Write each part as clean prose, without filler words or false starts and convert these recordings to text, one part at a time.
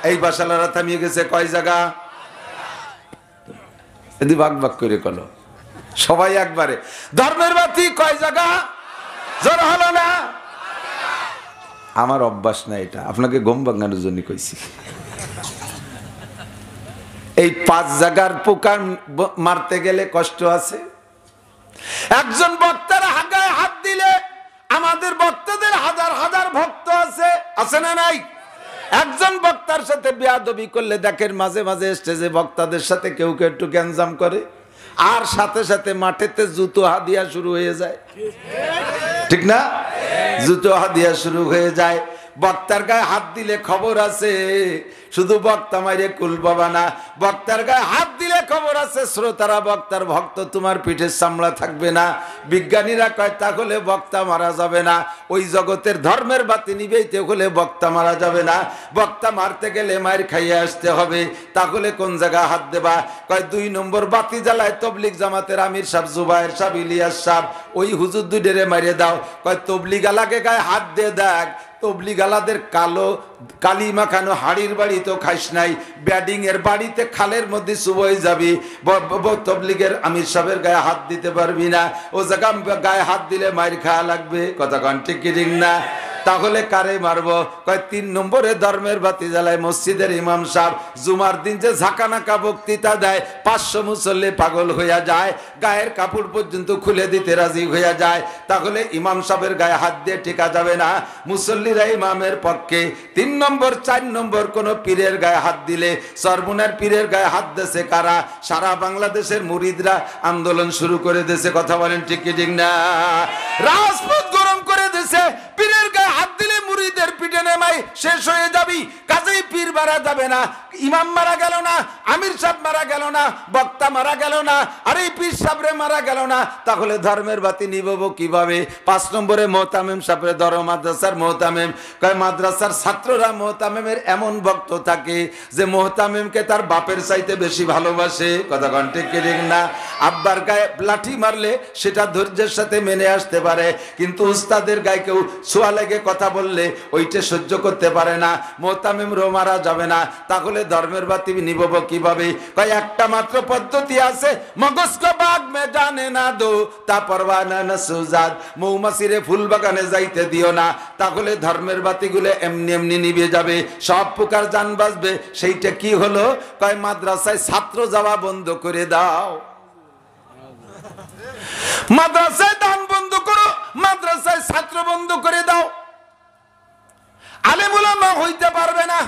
এই বাসালারা থামিয়ে গেছে কয় জায়গা? যদি ভাগ ভাগ করে কলো সবাই একবারে, ধর্মের বাতি কয় জায়গা? জোর হলো না? আমার অভ্যাস না এটা, আপনাকে গম ভাঙানোর জন্য কইছি। এই 5 জায়গার পোকা মারতে গেলে কষ্ট আছে। একজন বক্তার হাগায় হাত দিলে আমাদের বক্তাদের হাজার হাজার ভক্ত আছে না নাই? একজন বক্তার সাথে বেয়াদবি করলে দেখেন মাঝে মাঝে স্টেজে বক্তাদের সাথে কেউ কেউ একটু গ্যাঞ্জাম করে, আর সাথে সাথে মাঠেতে জুতো হাদিয়া শুরু হয়ে যায়, ঠিক না? জুতো হাদিয়া শুরু হয়ে যায়। বক্তার গায়ে হাত দিলে খবর আছে, শুধু বক্তা মাইরে কুল বাবা না, বক্তার গায়ে হাত দিলে খবর আছে শ্রোতারা বক্তার ভক্ত, তোমার পিঠের চামড়া থাকবে না। বিজ্ঞানীরা কয় তাহলে বক্তা মারা যাবে না। ওই জগতের ধর্মের বাতি নিবেইতে হলে বক্তা মারা যাবে না। বক্তা মারতে গেলে মায়ের খাইয়ে আসতে হবে। তাহলে কোন জায়গায় হাত দেবা? কয় 2 নম্বর বাতি জ্বালায় তবলিগ জামাতের আমির সাহেব, জুবায়ের সাহেব, ইলিয়াস সাহেব, ওই হুজুর দুইডেরে মারিয়ে দাও। কয় তবলিগ আলাকে গায়ে হাত দিয়ে দেখ, তবলিগ আলাদের কালো কালি মাখানো হাড়ির বাড়ি তো খাইস নাই, ব্যাডিং এর বাড়িতে খালের মধ্যে চুবই যাবি, তবলিগের আমির সাহেবের গায়ে হাত দিতে পারবি না। ও জায়গা গায়ে হাত দিলে মাইর খাওয়া লাগবে। কথা কন ঠিক কি ঠিক না? তাহলে কারে মারবো? কয় 3 নম্বরে ধর্মের বাতি জ্বালায় মসজিদের ইমাম সাহেব। জুমার দিন যে ঝাঁকানাকা বক্তৃতা দেয়, 500 মুসল্লি পাগল হইয়া যায়, গায়ের কাপড় পর্যন্ত খুলে দিতে রাজি হইয়া যায়। তাহলে ইমাম সাহেবের গায়ে হাত দিয়ে টিকা যাবে না, মুসল্লিরা ইমামের পক্ষে। 3 নম্বর 4 নম্বর কোন পীরের গায়ে হাত দিলে, সরমুনার পীরের গায়ে হাত দেশে কারা? সারা বাংলাদেশের মুরিদরা আন্দোলন শুরু করে দিয়েছে। কথা বলেন ঠিক কি ঠিক না? রাজপথ গরম করে দিয়েছে। পীরের গায়ে হাত দিলে মুরিদের পিঠে নেমাই শেষ হয়ে যাবি। কাজেই পীর মারা যাবে না, ইমাম মারা গেল না, আমির সাহেব মারা গেল না, বক্তা মারা গেল না, আর এই পীর সাহেবরে মারা গেল না। তাহলে ধর্মের বাতি নিবব কিভাবে? 5 নম্বরে মোহতামিম সাহেবরে ধরো, মাদ্রাসার মোহতামিম। কয় মাদ্রাসার ছাত্ররা মোহতামিমের এমন ভক্ত থাকে যে মোহতামিমকে তার বাপের চাইতে বেশি ভালোবাসে। কথা কন ঠিক কি ঠিক না? আব্বার গায়ে লাঠি মারলে সেটা ধৈর্যের সাথে মেনে আসতে পারে, কিন্তু উস্তাদের গায়ে কেউ ছোঁয়া লেগে কথা বললে ওইটা সহ্য করতে পারে না। মোহতামিম রো মারা যাবে না। তাহলে ধর্মের বাতি নিবব কিভাবে? কয় একটা মাত্র পদ্ধতি আছে, মগজ কো বাগ মে জানে না দো তা পরওয়ানা না সুজাদ, মৌমাছিরে ফুল বাগানে যাইতে দিও না। তাহলে ধর্মের বাতিগুলো এমনি এমনি নিভে যাবে, সব প্রকার জান বাঁচবে। সেইটা কি হলো? কয় মাদ্রাসায় ছাত্র যাওয়া বন্ধ করে দাও, মাদ্রাসায় দান বন্ধ করো, মাদ্রাসায় ছাত্র বন্ধ করে দাও। আলেম উলামা হইতে পারবে না,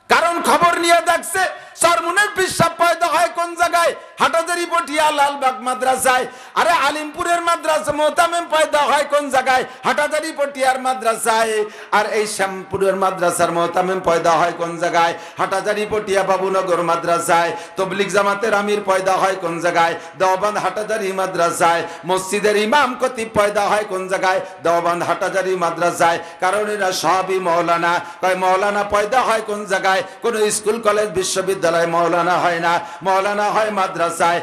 কারণ খবর নিয়ে দেখছে সরমুনের পিসাব পয়দা হয় কোন জায়গায়? হাটাজারি পটিয়া লালবাগ মাদ্রাসায়। আরে আলিমপুরের মাদ্রাসা মোহতামিম পয়দা হয় কোন জায়গায়? হাটাজারি পটিয়ার মাদ্রাসায়। আর এই শ্যামপুরের মাদ্রাসার মোহতামিম পয়দা হয় কোন জায়গায়? হাটাজারি পটিয়া বাবুনগর মাদ্রাসায়। তবলিগ জামাতের আমির পয়দা হয় কোন জায়গায়? দেওবন্দ হাটাজারি মাদ্রাসায়। মসজিদের ইমাম খতিব পয়দা হয় কোন জায়গায়? দেওবন্দ হাটাজারি মাদ্রাসায়। কারণ এরা সবই মৌলানা। কয় মৌলানা পয়দা হয় কোন জায়গায়? কোন স্কুল কলেজ বিশ্ববিদ্যালয় মৌলানা হয় না, মৌলানা হয় মাদ্রাসায়।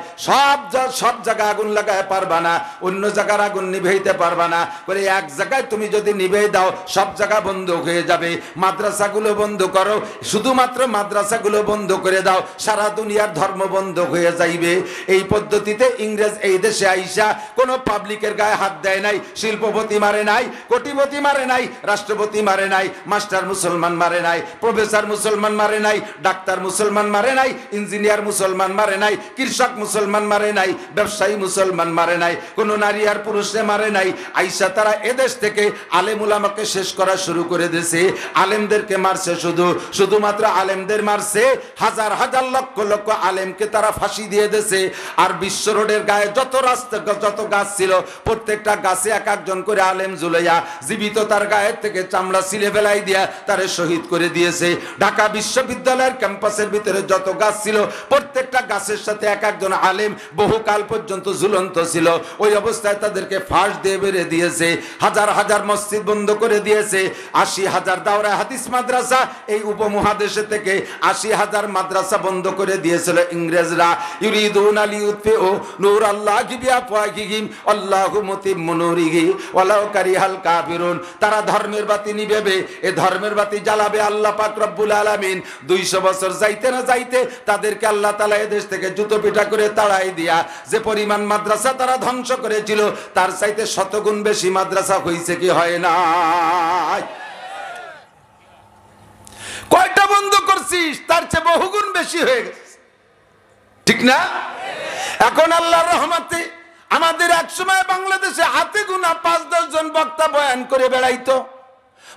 সব জায়গায় আগুন লাগায় পারবা না, অন্য জায়গার আগুন নিভাইতে পারবা না। করে এক জায়গায় তুমি যদি নিভেই দাও সব জায়গা বন্ধ হয়ে যাবে। মাদ্রাসাগুলো বন্ধ করো, শুধুমাত্র মাদ্রাসাগুলো বন্ধ করে দাও, সারা দুনিয়ার ধর্ম বন্ধ হয়ে যাইবে। এই পদ্ধতিতে ইংরেজ এই দেশে আইসা কোনো পাবলিকের গায়ে হাত দেয় নাই, শিল্পপতি মারে নাই, কোটিপতি মারে নাই, রাষ্ট্রপতি মারে নাই, মাস্টার মুসলমান মারে নাই, প্রফেসর মুসলমান মারে নাই, ডাক্তার মুসলমান মারে নাই, ইঞ্জিনিয়ার মুসলমান মারে নাই, কৃষক মুসলমান মারে নাই, ব্যবসায়ী মুসলমান মারে নাই, কোন নারী আর পুরুষে মারে নাই। আইসা তারা এদেশ থেকে আলেম উলামাকে শেষ করা শুরু করে দিয়েছে। আলেমদেরকে মারছে, শুধুমাত্র আলেমদের মারছে, হাজার হাজার লক্ষ লক্ষ আলেমকে তারা ফাঁসি দিয়ে দিয়েছে। আর বিশ্ব রোডের গায়ে যত রাস্তা যত গাছ ছিল প্রত্যেকটা গাছে এক একজন করে আলেম ঝুলাইয়া জীবিত তার গায়ের থেকে চামড়া ছিলে ফেলাই দিয়া তারে শহীদ করে দিয়েছে। ঢাকা বিশ্ববিদ্যালয়ের ক্যাম্পাসের ভিতরে যত গাছ ছিল প্রত্যেকটা গাছের সাথে এক একজন আলেম বহুকাল পর্যন্ত ঝুলন্ত ছিল। ওই অবস্থায় তাদেরকে ফাঁস দিয়ে বেড়ে দিয়েছে, হাজার হাজার মসজিদ বন্ধ করে দিয়েছে, ৮০,০০০ দাওরা হাদিস মাদ্রাসা এই উপমহাদেশে থেকে ৮০,০০০ মাদ্রাসা বন্ধ করে দিয়েছিল ইংরেজরা। ইউরিদুনা লিইউতফিউ নূরাল্লাহি বিআফওয়াহিহিম আল্লাহু মুতিম্মু নূরিহি ওয়ালাউ কারিহাল কাফিরুন। তারা ধর্মের বাতি নিভাবে, এই ধর্মের বাতি জ্বালাবে আল্লাহ পাক রব্বুল আলামিন। ২০০ বছর যাইতে না যাইতে তাদেরকে আল্লাহ তাআলা এই দেশ থেকে জুতো পিটা করে তাড়াই দিয়া যে পরিমাণ মাদ্রাসা তারা ধ্বংস করেছিল তার চাইতে শতগুণ বেশি মাদ্রাসা হয়েছে কি হয় না? কয়টা বন্ধ করছিস তার চেয়ে বহুগুণ বেশি হয়ে গেছে, ঠিক না? এখন আল্লাহর রহমতে আমাদের এক সময় বাংলাদেশে হাতে গোনা ৫-১০ জন বক্তা বয়ান করে বেড়াইতো,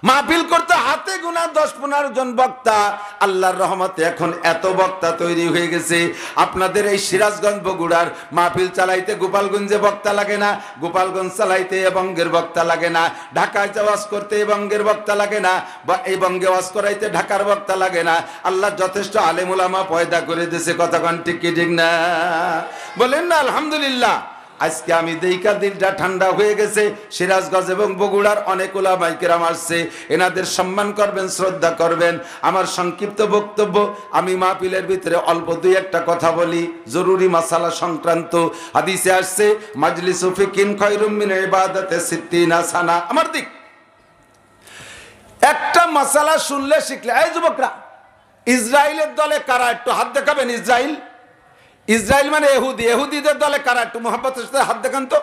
মাহফিল করতে হাতে গোনা ১০-১৫ জন বক্তা। আল্লাহর রহমতে এখন এত বক্তা তৈরি হয়ে গেছে, আপনাদের এই সিরাজগঞ্জ বগুড়ার মাহফিল চালাইতে গোপালগঞ্জে বক্তা লাগে না, গোপালগঞ্জ চালাইতে এ বঙ্গের বক্তা লাগে না, ঢাকায় ওয়াজ করতে এ বঙ্গের বক্তা লাগে না, বা এই বঙ্গে ওয়াজ করাইতে ঢাকার বক্তা লাগে না। আল্লাহ যথেষ্ট আলেম উলামা পয়দা করে দিয়েছে, কতক্ষণ ঠিক কি ঠিক না? বলেন না আলহামদুলিল্লাহ। আজকে আমি দেইকা দিলটা ঠান্ডা হয়ে গেছে, সিরাজগঞ্জ এবং বগুড়ার অনেক উলামায়ে কেরাম আসছে, এনাদের সম্মান করবেন, শ্রদ্ধা করবেন। আমার সংক্ষিপ্ত বক্তব্য, আমি মাহফিলের ভিতরে অল্প দুই একটা কথা বলি জরুরি মাসালা সংক্রান্ত। হাদিসে আসছে মাজলিসু ফিকিন খায়রুম মিন ইবাদাতি সিত্তিনা সানা। আমার দিক একটা মাসালা শুনলে শিখলে। এই যুবকরা, ইসরায়েলের দলে কারা? একটু হাত দেখাবেন। ইসরায়েল মানে ইহুদি, ইহুদিদের দলে কারা? একটু মোহাম্মতের সাথে হাত দেখান তো।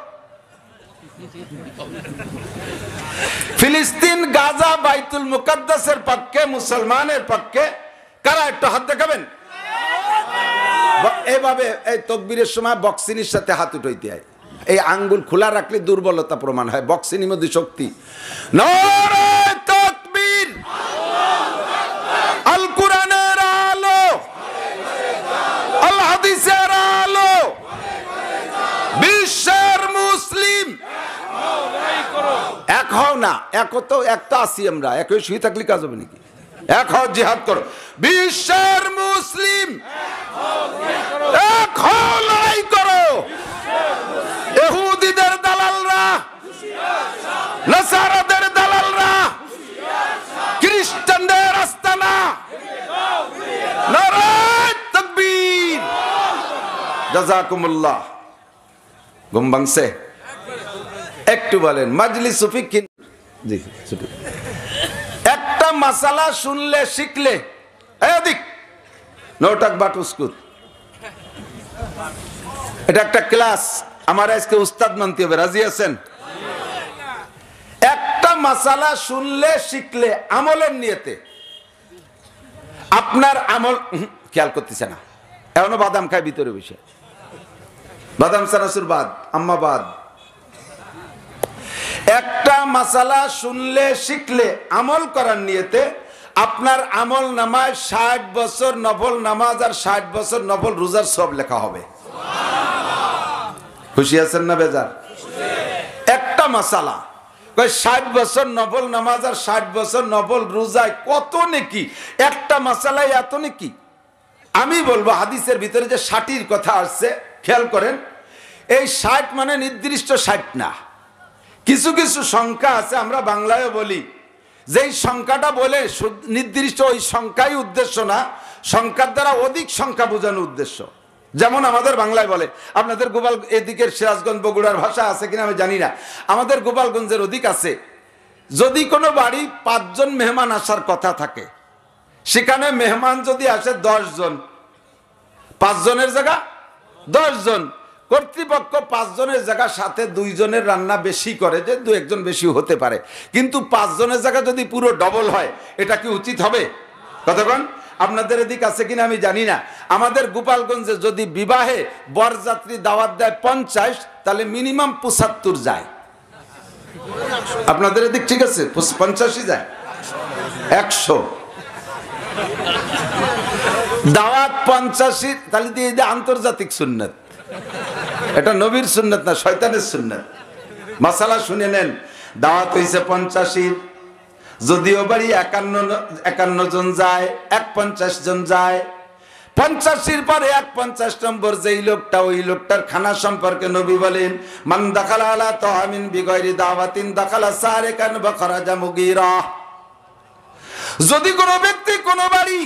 ফিলিস্তিন, গাজা, বাইতুল মুকাদ্দাসের পক্ষে, মুসলমানের পক্ষে কারা? একটু হাত দেখাবেন। এভাবে এই তাকবীরের সময় বক্সিনির সাথে হাত উঠাইতে হয়, এই আঙ্গুল খোলা রাখলে দুর্বলতা প্রমাণ হয়, বক্সিনির মধ্যে শক্তি। নারে তাকবীর, আল কোরআনের আলো, আল হাদিসের আলো, বিশ্বের মুসলিম এক হও না। এক তো আছি আমরা, এক হয়ে শুয়ে থাকলে কাজ হবে নাকি? এক হও, জিহাদ করো। বিশ্বের মুসলিম এক হও, লড়াই করো। ইহুদিদের দালালরা, নাসারাদের দালালরা, খ্রিস্টানদের আস্তানা, নারে তাকবীর। জাযাকুমুল্লাহ। ঘুম ভাঙছে? একটু বলেন। মাজলিসু ফিকিন, জি একটা মাসালা শুনলে শিখলে, এদিক নোটাক বাটুস্কুত, এটা একটা ক্লাস। আমার আজকে উস্তাদ মানতে হবে, রাজি আছেন? একটা মাসালা শুনলে শিখলে আমলের নিয়তে, আপনার আমল খেয়াল করতেছে না, এখনো বাদাম খায় ভিতরে বসে, বাদাম সানাসুর বাদ, আম্মা বাদ। একটা মাসালা শুনলে শিখলে আমল করার নিয়তে আপনার আমল নামায় ৬০ বছর নফল নামাজ আর ৬০ বছর নফল রোজার সব লেখা হবে। খুশি আছেন না বেজার? একটা মাসালা ৬০ বছর নফল নামাজ আর ৬০ বছর নফল রোজায় কত নেকি, একটা মাসালায় এত নেকি। আমি বলবো হাদিসের ভিতরে যে ৬০-এর কথা আসছে, খেয়াল করেন, এই ৬০ মানে নির্দিষ্ট ৬০ না, কিছু কিছু সংখ্যা আছে, আমরা বাংলায় বলি যেই সংখ্যাটা বলে নির্দিষ্ট ওই সংখ্যাই উদ্দেশ্য না, সংখ্যার দ্বারা অধিক সংখ্যা বোঝানো উদ্দেশ্য। যেমন আমাদের বাংলায় বলে, আপনাদের গোপাল এদিকের সিরাজগঞ্জ বগুড়ার ভাষা আছে কিনা আমি জানি না, আমাদের গোপালগঞ্জের অধিক আছে। যদি কোনো বাড়ি ৫ জন মেহমান আসার কথা থাকে, সেখানে মেহমান যদি আসে ১০ জন, ৫ জনের জায়গা ১০ জন, কর্তৃপক্ষ ৫ জনের জায়গা সাথে ২ জনের রান্না বেশি করে, যে ২-১ জন বেশি হতে পারে, কিন্তু ৫ জনের জায়গা যদি পুরো ডবল হয়, এটা কি উচিত হবে? কতক্ষণ আপনাদের এদিক আছে কিনা আমি জানি না। আমাদের গোপালগঞ্জে যদি বিবাহে বরযাত্রী দাওয়াত দেয় ৫০, তাহলে মিনিমাম ৭৫ যায়। আপনাদের এদিক ঠিক আছে? ৫০ই যায়, ১০০ দাওয়াত ৮৫, তাহলে দিয়ে আন্তর্জাতিক সুন্নাত, এটা নবীর সুন্নাত না, শয়তানের সুন্নাত। মাসালা শুনে নেন, দাওয়াত হইছে ৮৫, যদিও বাড়ি ৫১ জন যায়, ৫১ জন যায়, 50-এর পরে 50 নম্বর যেই লোকটা, ওই লোকটার খানা সম্পর্কে নবী বলেন, মান দাখালা আলা তাআমিন বিগাইরি দাওয়াতিন দাখালা সারিকান ওয়া খারাজা মুগীরা। যদি কোনো ব্যক্তি কোনো বাড়ি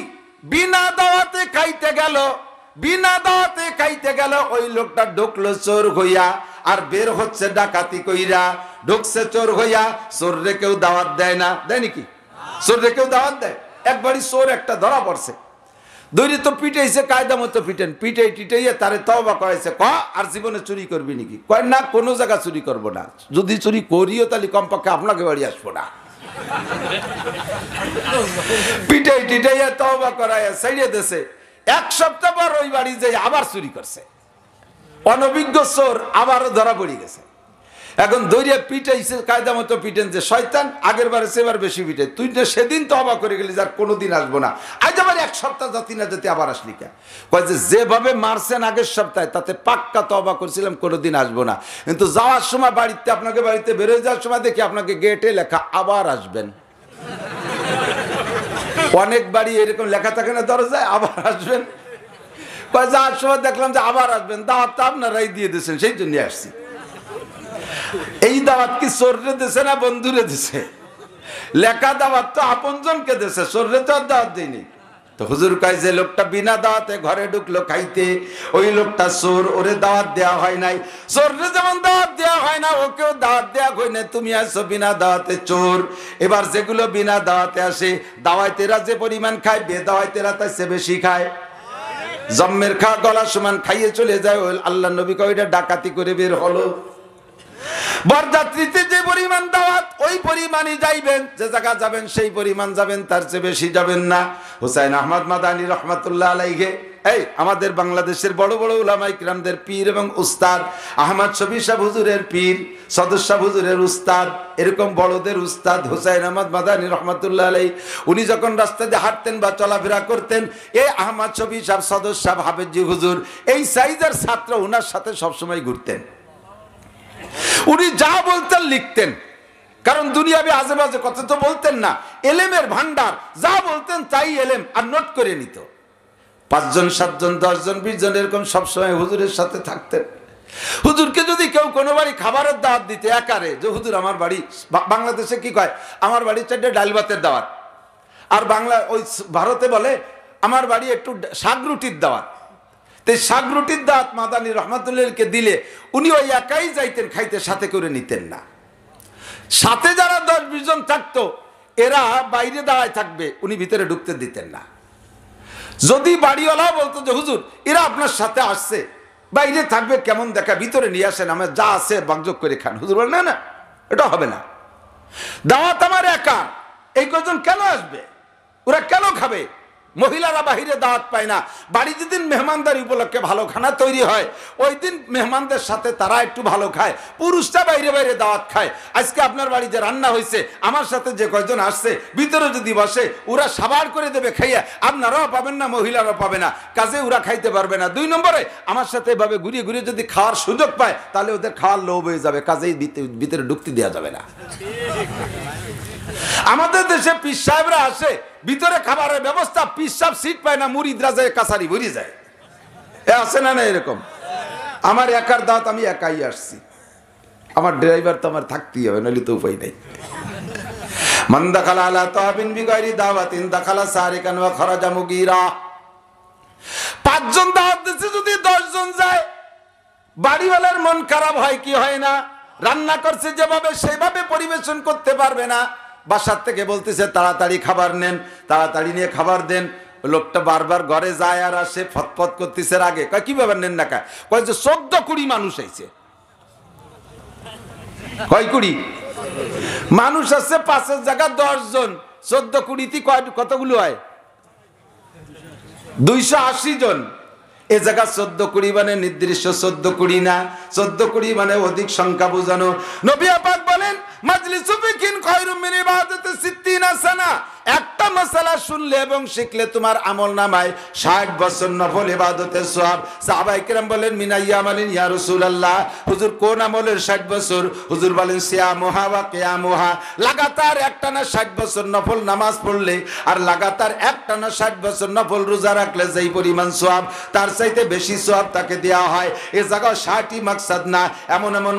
বিনা দাওয়াতে খাইতে গেল, ওই লোকটা ঢুকলো চোর হইয়া আর বের হচ্ছে ডাকাতি কইরা। ঢুকছে চোর হইয়া, চোররে কেউ দাওয়াত দেয় না, দেয় নাকি? চোররে কেউ দাওয়াত দেয়? একবারই চোর একটা ধরা পড়ছে, দৈরে তো পিটাইছে, কায়দা মতো পিটাইয়া তারে তওবা করাইছে। আর জীবনে চুরি করবি নাকি? কয় না, কোনো জায়গা চুরি করবো না, যদি চুরি করিও তাহলে কমপক্ষে আপনাকে বাড়ি আসবো না। পিটাইয়া তওবা করাইয়া ছাইড়ে দিয়েছে। 1 সপ্তাহ পর ওই বাড়ি যাই আবার চুরি করছে, অনভিজ্ঞ চোর আবারও ধরা পড়ে গেছে। এখন দৈরিয়া পিটাইছে, কায়দা মতো পিটেন যে শয়তান আগের বারে সেবার বেশি পিটে, তুই তো সেদিন তওবা করে গেলি যার কোনোদিন আসবো না, আজ আবার 1 সপ্তাহ জাতি না যেতে আবার আসলি কে? কয় যে যেভাবে মারছেন আগের সপ্তাহে তাতে পাক্কা তওবা করছিলাম কোনোদিন আসবো না, কিন্তু যাওয়ার সময় বাড়িতে, আপনাকে বাড়িতে বেরোয় যাওয়ার সময় দেখি আপনাকে গেটে লেখা আবার আসবেন। অনেক বাড়ি এরকম লেখা থাকে না দরজায়, আবার আসবেন। কয় যাওয়ার সময় দেখলাম যে আবার আসবেন, দাওয়াতটা আপনারাই দিয়ে দিয়েছেন, সেই জন্য আসছি। এই দাওয়াত কি চোররে দিছে না বন্ধুরে দিছে? লেখা দাওয়াত তো আপনজনকে দিছে, চোররে তো আর দাওয়াত দেয়নি। তো হুজুর কয় যে লোকটা বিনা দাওয়াতে ঘরে ঢুকলো খাইতে, ওই লোকটা চোর, ওরে দাওয়াত দেওয়া হয় নাই। চোররে যেমন দাওয়াত দেওয়া হয় না, ওকেও দাওয়াত দেওয়া হয় না। তুমি আসছো বিনা দাওয়াতে চোর। এবার যেগুলো বিনা দাওয়াতে আসে, দাওয়াতেরা যে পরিমাণ খায়, বেদাওয়াতেরা তার চেয়ে বেশি খায়। জম্মের খা গলা সমান খাইয়ে চলে যায়, আল্লাহ নবী কয় এটা ডাকাতি করে বের হলো। বরযাত্রীতে যে পরিমাণ দাওয়াত, ওই পরিমাণই যাইবেন, যে জায়গা যাবেন সেই পরিমাণ যাবেন, তার চেয়ে বেশি যাবেন না। হুসাইন আহমদ মাদানী রহমাতুল্লাহ আলাইহি, এই আমাদের বাংলাদেশের বড় বড় উলামা ইকরামদের পীর এবং উস্তাদ, আহমদ শফি সাহেব হুজুরের পীর, সদর সাহেব হুজুরের উস্তাদ, এরকম বড়দের উস্তাদ হুসাইন আহমদ মাদানী রহমাতুল্লাহ আলাইহি, উনি যখন রাস্তা দিয়ে হাঁটতেন বা চলাফেরা করতেন, এই আহমদ শফি সাহেব, সদর সাহেব, হাফেজি হুজুর, এই সাইজের ছাত্র ওনার সাথে সবসময় ঘুরতেন। উনি যা বলতেন লিখতেন, কারণ দুনিয়াবি আজেবাজে কথা তো বলতেন না, এলেমের ভান্ডার, যা বলতেন তাই এলেম, আর নোট করে নিত। 5 জন 7 জন 10 জন 20 জন এরকম সবসময় হুজুরের সাথে থাকতেন। হুজুরকে যদি কেউ কোনো বাড়ি খাবারের দাওয়াত দিতে একারে, যে হুজুর আমার বাড়ি, বাংলাদেশে কি কয়, আমার বাড়ি 4টে ডাল ভাতের দাওয়াত, আর বাংলা ওই ভারতে বলে আমার বাড়ি একটু শাক রুটির দাওয়াত। শাক রুটির দাওয়াত মাদানী রহমাতুল্লাহকে দিলে উনি ওই একাই যাইতেন খাইতে, সাথে করে নিতেন না। সাথে যারা 10-20 জন থাকতো, এরা বাইরে দাঁড়ায় থাকবে, উনি ভিতরে ঢুকতে দিতেন না। যদি বাড়িওয়ালা বলতো যে হুজুর এরা আপনার সাথে আসছে, বাইরে থাকবে, কেমন দেখা, ভিতরে নিয়ে আসেন, আমার যা আছে বাগযোগ করে খান, হুজুর বলেন না না, এটা হবে না, দাওয়াত আমার একা, এই কজন কেন আসবে, ওরা কেন খাবে? মহিলারা বাহিরে দাওয়াত পায় না। বাড়ি যেদিন মেহমানদারি উপলক্ষে ভালো খানা তৈরি হয়, ওই দিন মেহমানদের সাথে তারা একটু ভালো খায়, পুরুষরা বাইরে বাইরে দাওয়াত খায়। আজকে আপনার বাড়ি যে রান্না হয়েছে, আমার সাথে যে কয়জন আসছে, ভিতরে যদি বসে, ওরা সাবার করে দেবে খাইয়া, আপনারাও পাবেন না, মহিলারাও পাবে না, কাজে ওরা খাইতে পারবে না। 2 নম্বরে আমার সাথে এভাবে ঘুরিয়ে ঘুরিয়ে যদি খাওয়ার সুযোগ পায়, তাহলে ওদের খাওয়ার লোভ হয়ে যাবে, কাজেই ভিতরে ঢুকতে দেওয়া যাবে না। আমাদের দেশে পীর সাহেবরা আসে, ভিতরে খাবারের ব্যবস্থা, পীর সাহেব সিট পায় না, মুরিদরা যায় কাছারি ভরে যায়, আছে না? না এরকম। আমার একার দাওয়াত, আমি একাই আসছি, আমার ড্রাইভার তো আমার থাকতেই হবে, নাহলে তো উপায় নেই। মান দাখালা আলা তাআবিন বিগাইরি দাওয়াতিন দাখালা সারিকান ওয়া খারাজা মুগীরা। 5 জন দাওয়াত দিতে যদি 10 জন যায়, বাড়িওয়ালার মন খারাপ হয় কি হয় না? রান্না করছে যেভাবে, সেভাবে পরিবেশন করতে পারবে না। বাসার থেকে বলতেছে তাড়াতাড়ি খাবার নেন, তাড়াতাড়ি নিয়ে খাবার দেন। লোকটা বারবার ঘরে যায় আর আসে, ফতফত করতেছে আগে, কয় কি ব্যাপার, নেন না? কয় যে 14-20 মানুষ আইছে। কয় 20 মানুষ আছে, 5-এর জায়গা 10 জন, 14-20 কতগুলো হয়? 280 জন। এ জায়গা 14-20 মানে নির্দিষ্ট 14-20 না, 14-20 মানে অধিক সংখ্যা বোঝানো। নবী পাক বলেন মাজলিসু ফিকিন খায়রুম মিন ইবাদাতি 60 সানা। একটা একটা মাসালা শুনলে এবং শিখলে তোমার আমলনামায় 60 বছর নফল ইবাদতের সওয়াব। সাহাবায়ে কেরাম বলেন মিনাইয়া আমালিন ইয়া রাসূলুল্লাহ, হুজুর কোন আমলের 60 বছর? হুজুর বলেন সিয়ামুহা ওয়া কিয়ামুহা, লাগাতার একটানা 60 বছর নফল নামাজ পড়লে আর লাগাতার একটানা 60 বছর নফল রোজা রাখলে যেই পরিমাণ সওয়াব, তার চাইতে বেশি সওয়াব তাকে দেওয়া হয়। এই জায়গায় 60ই মাকসাদ না, এমন এমন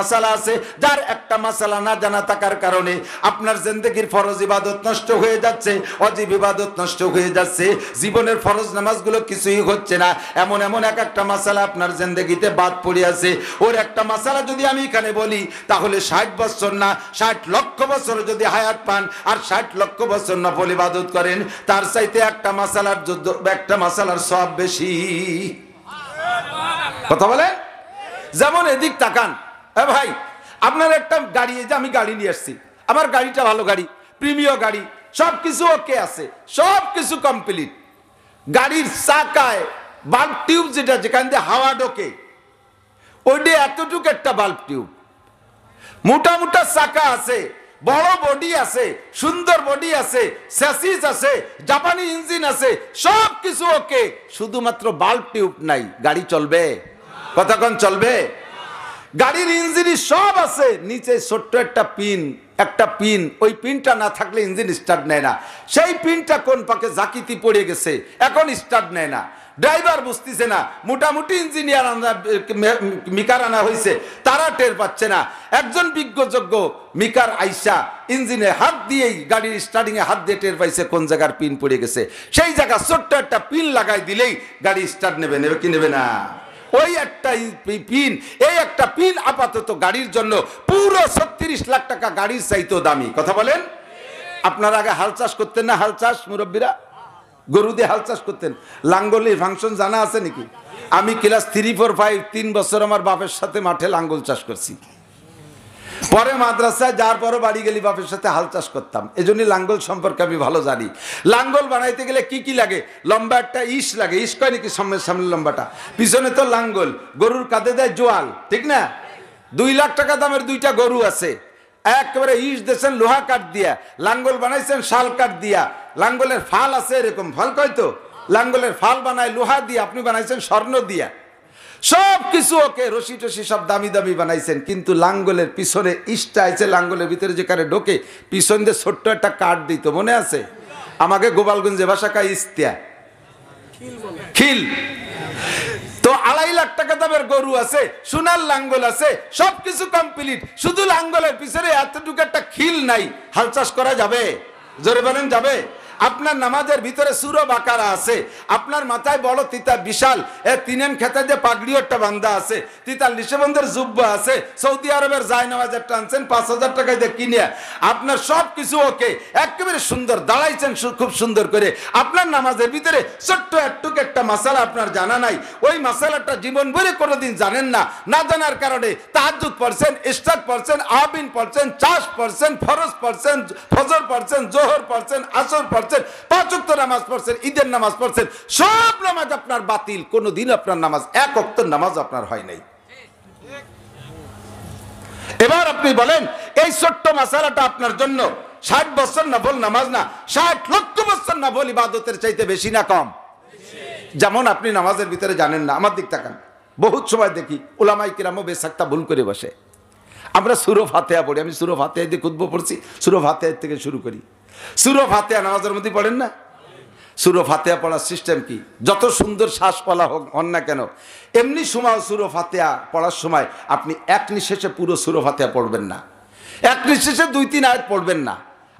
মাসালা আছে যার একটা মাসালা না জানা থাকার কারণে আপনার জিন্দেগির ফরজ ইবাদত নষ্ট হয়ে যাচ্ছে, ওয়াজিব ইবাদত নষ্ট হয়ে যাচ্ছে, জীবনের ফরজ নামাজগুলো কিছুই হচ্ছে না। এমন এক একটা মাসালা আপনার জিন্দেগিতে বাদ পড়ে আছে। ওর একটা মাসালা যদি আমি এখানে বলি তাহলে 60 বছর না 60 লক্ষ বছর যদি হায়াত পান আর 60 লক্ষ বছর নফল ইবাদত করেন, তার চাইতে একটা মাসালার সওয়াব বেশি। কথা বলেন? যেমন এদিক তাকান, ভাই আপনার একটা গাড়ি, এই যে আমি গাড়ি নিয়ে আসছি, আমার গাড়িটা ভালো গাড়ি, প্রিমিয়ার গাড়ি, সবকিছু ওকে আছে, সবকিছু কমপ্লিট। গাড়ির চাকায় বাল্ব টিউব যেটা যেখান দিয়ে হাওয়া ঢোকে ওইটা এতটুকু একটা বাল্ব টিউব, মোটা চাকা আছে, বড় বডি আছে, সুন্দর বডি আছে, স্যাসিস আছে, জাপানি ইঞ্জিন আছে, সবকিছু ওকে, শুধুমাত্র বাল্ব টিউব নাই। গাড়ি চলবে? কতক্ষণ চলবে? গাড়ির ইঞ্জিনই সব আছে, নিচে ছোট্ট একটা পিন, ওই পিনটা না থাকলে ইঞ্জিন স্টার্ট নেয় না। সেই পিনটা কোন পাকে জাকিতি পড়ে গেছে, এখন স্টার্ট নেয় না। ড্রাইভার বুঝতেছে না, মোটামুটি ইঞ্জিনিয়ার মিকার আনা হয়েছে, তারা টের পাচ্ছে না। একজন বিজ্ঞযোগ্য মিকার আইসা ইঞ্জিনে হাত দিয়েই গাড়ির স্টার্টিং এ হাত দিয়ে টের পাইছে কোন জায়গার পিন পড়ে গেছে। সেই জায়গা ছোট্ট একটা পিন লাগাই দিলেই গাড়ি স্টার্ট নেবে কি নেবে না? ওই একটা পিন, এই একটা পিন আপাতত গাড়ির জন্য পুরো 36 লাখ টাকা গাড়ির চাইতেও দামি। কথা বলেন? আপনারা আগে হাল চাষ করতেন না? হাল চাষ, মুরব্বীরা গরু দিয়ে হাল চাষ করতেন। লাঙ্গলের ফাংশন জানা আছে নাকি? আমি ক্লাস 3, 4, 5 3 বছর আমার বাপের সাথে মাঠে লাঙ্গল চাষ করছি। পরে মাদ্রাসায় যার পরও বাড়ি গেলি বাপের সাথে হাল চাষ করতাম, এজন্য লাঙ্গল সম্পর্কে আমি ভালো জানি। লাঙ্গল বানাইতে গেলে কি লাগে? লম্বা একটা ইস লাগে, ইস কয় নাকি সামনে লম্বাটা, পিছনে তো লাঙ্গল, গরুর কাঁধে দেয় জোয়াল, ঠিক না? 2 লাখ টাকা দামের 2টা গরু আছে, একেবারে ইস দিয়েছেন লোহা কাঠ দিয়া, লাঙ্গল বানাইছেন শাল কাঠ দিয়া, লাঙ্গলের ফাল আছে এরকম ফাল কয় তো, লাঙ্গলের ফাল বানায় লোহা দিয়ে, আপনি বানাইছেন স্বর্ণ দিয়া, সব কিছু ওকে, রশি টসি সব দামি বানাইছেন। কিন্তু লাঙ্গলের পিছনে ইস্টা আছে, লাঙ্গলের ভিতরে যেখানে ঢোকে পিছন দিয়ে ছোট্ট একটা কাঠ দিত, মনে আছে? আমাকে গোপালগঞ্জে ভাষা কায় ইস্তিয়া, খিল। তো 2.5 লাখ টাকা দামের গরু আছে, সোনার লাঙ্গল আছে, সবকিছু কমপ্লিট, শুধু লাঙ্গলের পিছনে এতটুকু একটা খিল নাই। হাল চাষ করা যাবে? জোরে বলেন যাবে? আপনার নামাজের ভিতরে সূরা বাকারা আছে, আপনার মাথায় বড় তিতা বিশাল 3 খেতে যে পাগড়ি একটা বান্ধা আছে, 43 বন্ধের জুব্বা আছে, সৌদি আরবের জায়নামাজ একটা আনছেন 5000 টাকায় দিয়ে কিনে, আপনার সব কিছু ওকে, একেবারে সুন্দর দাঁড়াইছেন খুব সুন্দর করে। আপনার নামাজের ভিতরে ছোট্ট একটুক একটা মাসালা আপনার জানা নাই, ওই মাসালাটা জীবন ভরে কোনোদিন জানেন না। না জানার কারণে তাহাজ্জুদ পড়ছেন, ইশরাক পড়ছেন, আবিন পড়ছেন, চাষ পড়ছেন, ফরজ পড়ছেন, ফজর পড়ছেন, জোহর পড়ছেন, আসর পড়ছেন, 5 ওয়াক্ত নামাজ পড়ছেন, ঈদের নামাজ পড়ছেন, সব নামাজ আপনার বাতিল। কোনদিন আপনার নামাজ 1 ওয়াক্ত নামাজ আপনার হয় নাই। এবার আপনি বলেন এই ছোট্ট মাসালাটা আপনার জন্য 60 বছর নফল নামাজ না 60 লক্ষ বছর নফল ইবাদতের চাইতে বেশি না কম? যেমন আপনি নামাজের ভিতরে জানেন না, আমার দিক তাকান, বহুত সময় দেখি উলামায়ে কিরামও বেসাক্তা ভুল করে বসে। আমরা সূরা ফাতিহা পড়ি, আমি সূরা ফাতিহা দিয়ে খুতবা পড়ছি, সূরা ফাতিহা থেকে শুরু করি। সূরা ফাতিহা নামাজের মধ্যে পড়েন না? সূরা ফাতিহা পড়ার সিস্টেম কি? যত সুন্দর শ্বাস পলা হোক হন না কেন, এমনি সময় সূরা ফাতিহা পড়ার সময় আপনি এক নিঃশ্বাসে পুরো সূরা ফাতিহা পড়বেন না, এক নিঃশ্বাসে 2-3 আয়াত পড়বেন না।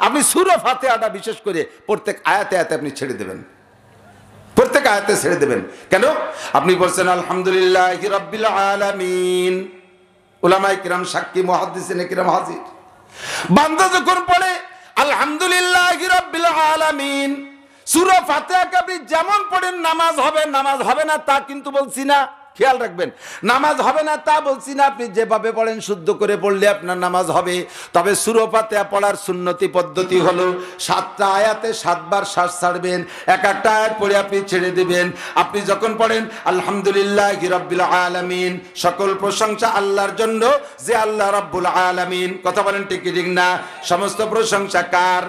আপনি সূরা ফাতিহাটা বিশেষ করে প্রত্যেক আয়াতে আপনি ছেড়ে দেবেন, প্রত্যেক আয়াতে ছেড়ে দেবেন। কেন? আপনি বলছেন আলহামদুলিল্লাহি রাব্বিল আলামিন, উলামায়ে কিরাম সাক্ষী, মুহাদ্দিসিনে কিরাম হাজির। বান্দা যখন পড়ে আলহামদুলিল্লাহি রাব্বিল আলামিন, সূরা ফাতিহাকে আপনি যেমন পড়েন নামাজ হবে না তা কিন্তু বলছি না, খেয়াল রাখবেন, নামাজ হবে না তা বলছি না। আপনি যেভাবে পড়েন শুদ্ধ করে পড়লে আপনার নামাজ হবে। তবে সূরা ফাতিহা পড়ার সুন্নতি পদ্ধতি হলো 7টা আয়াতে 7 বার শ্বাস ছাড়বেন, এক একটা আয়াত পড়ে আপনি ছেড়ে দিবেন। আপনি যখন পড়েন আলহামদুলিল্লাহি রাব্বিল আলামিন, সকল প্রশংসা আল্লাহর জন্য যে আল্লাহ রাব্বুল আলামিন, কথা বলেন ঠিক কি ঠিক না? সমস্ত প্রশংসা কার?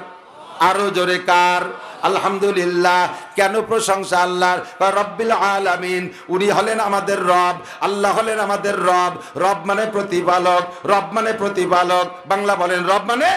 আরো জোরে কার? আলহামদুলিল্লাহ। কেন প্রশংসা আল্লাহর? রব্বিল আলামিন, উনি হলেন আমাদের রব, আল্লাহ হলেন আমাদের রব। রব মানে প্রতিপালক, রব মানে প্রতিপালক। বাংলা বলেন রব মানে,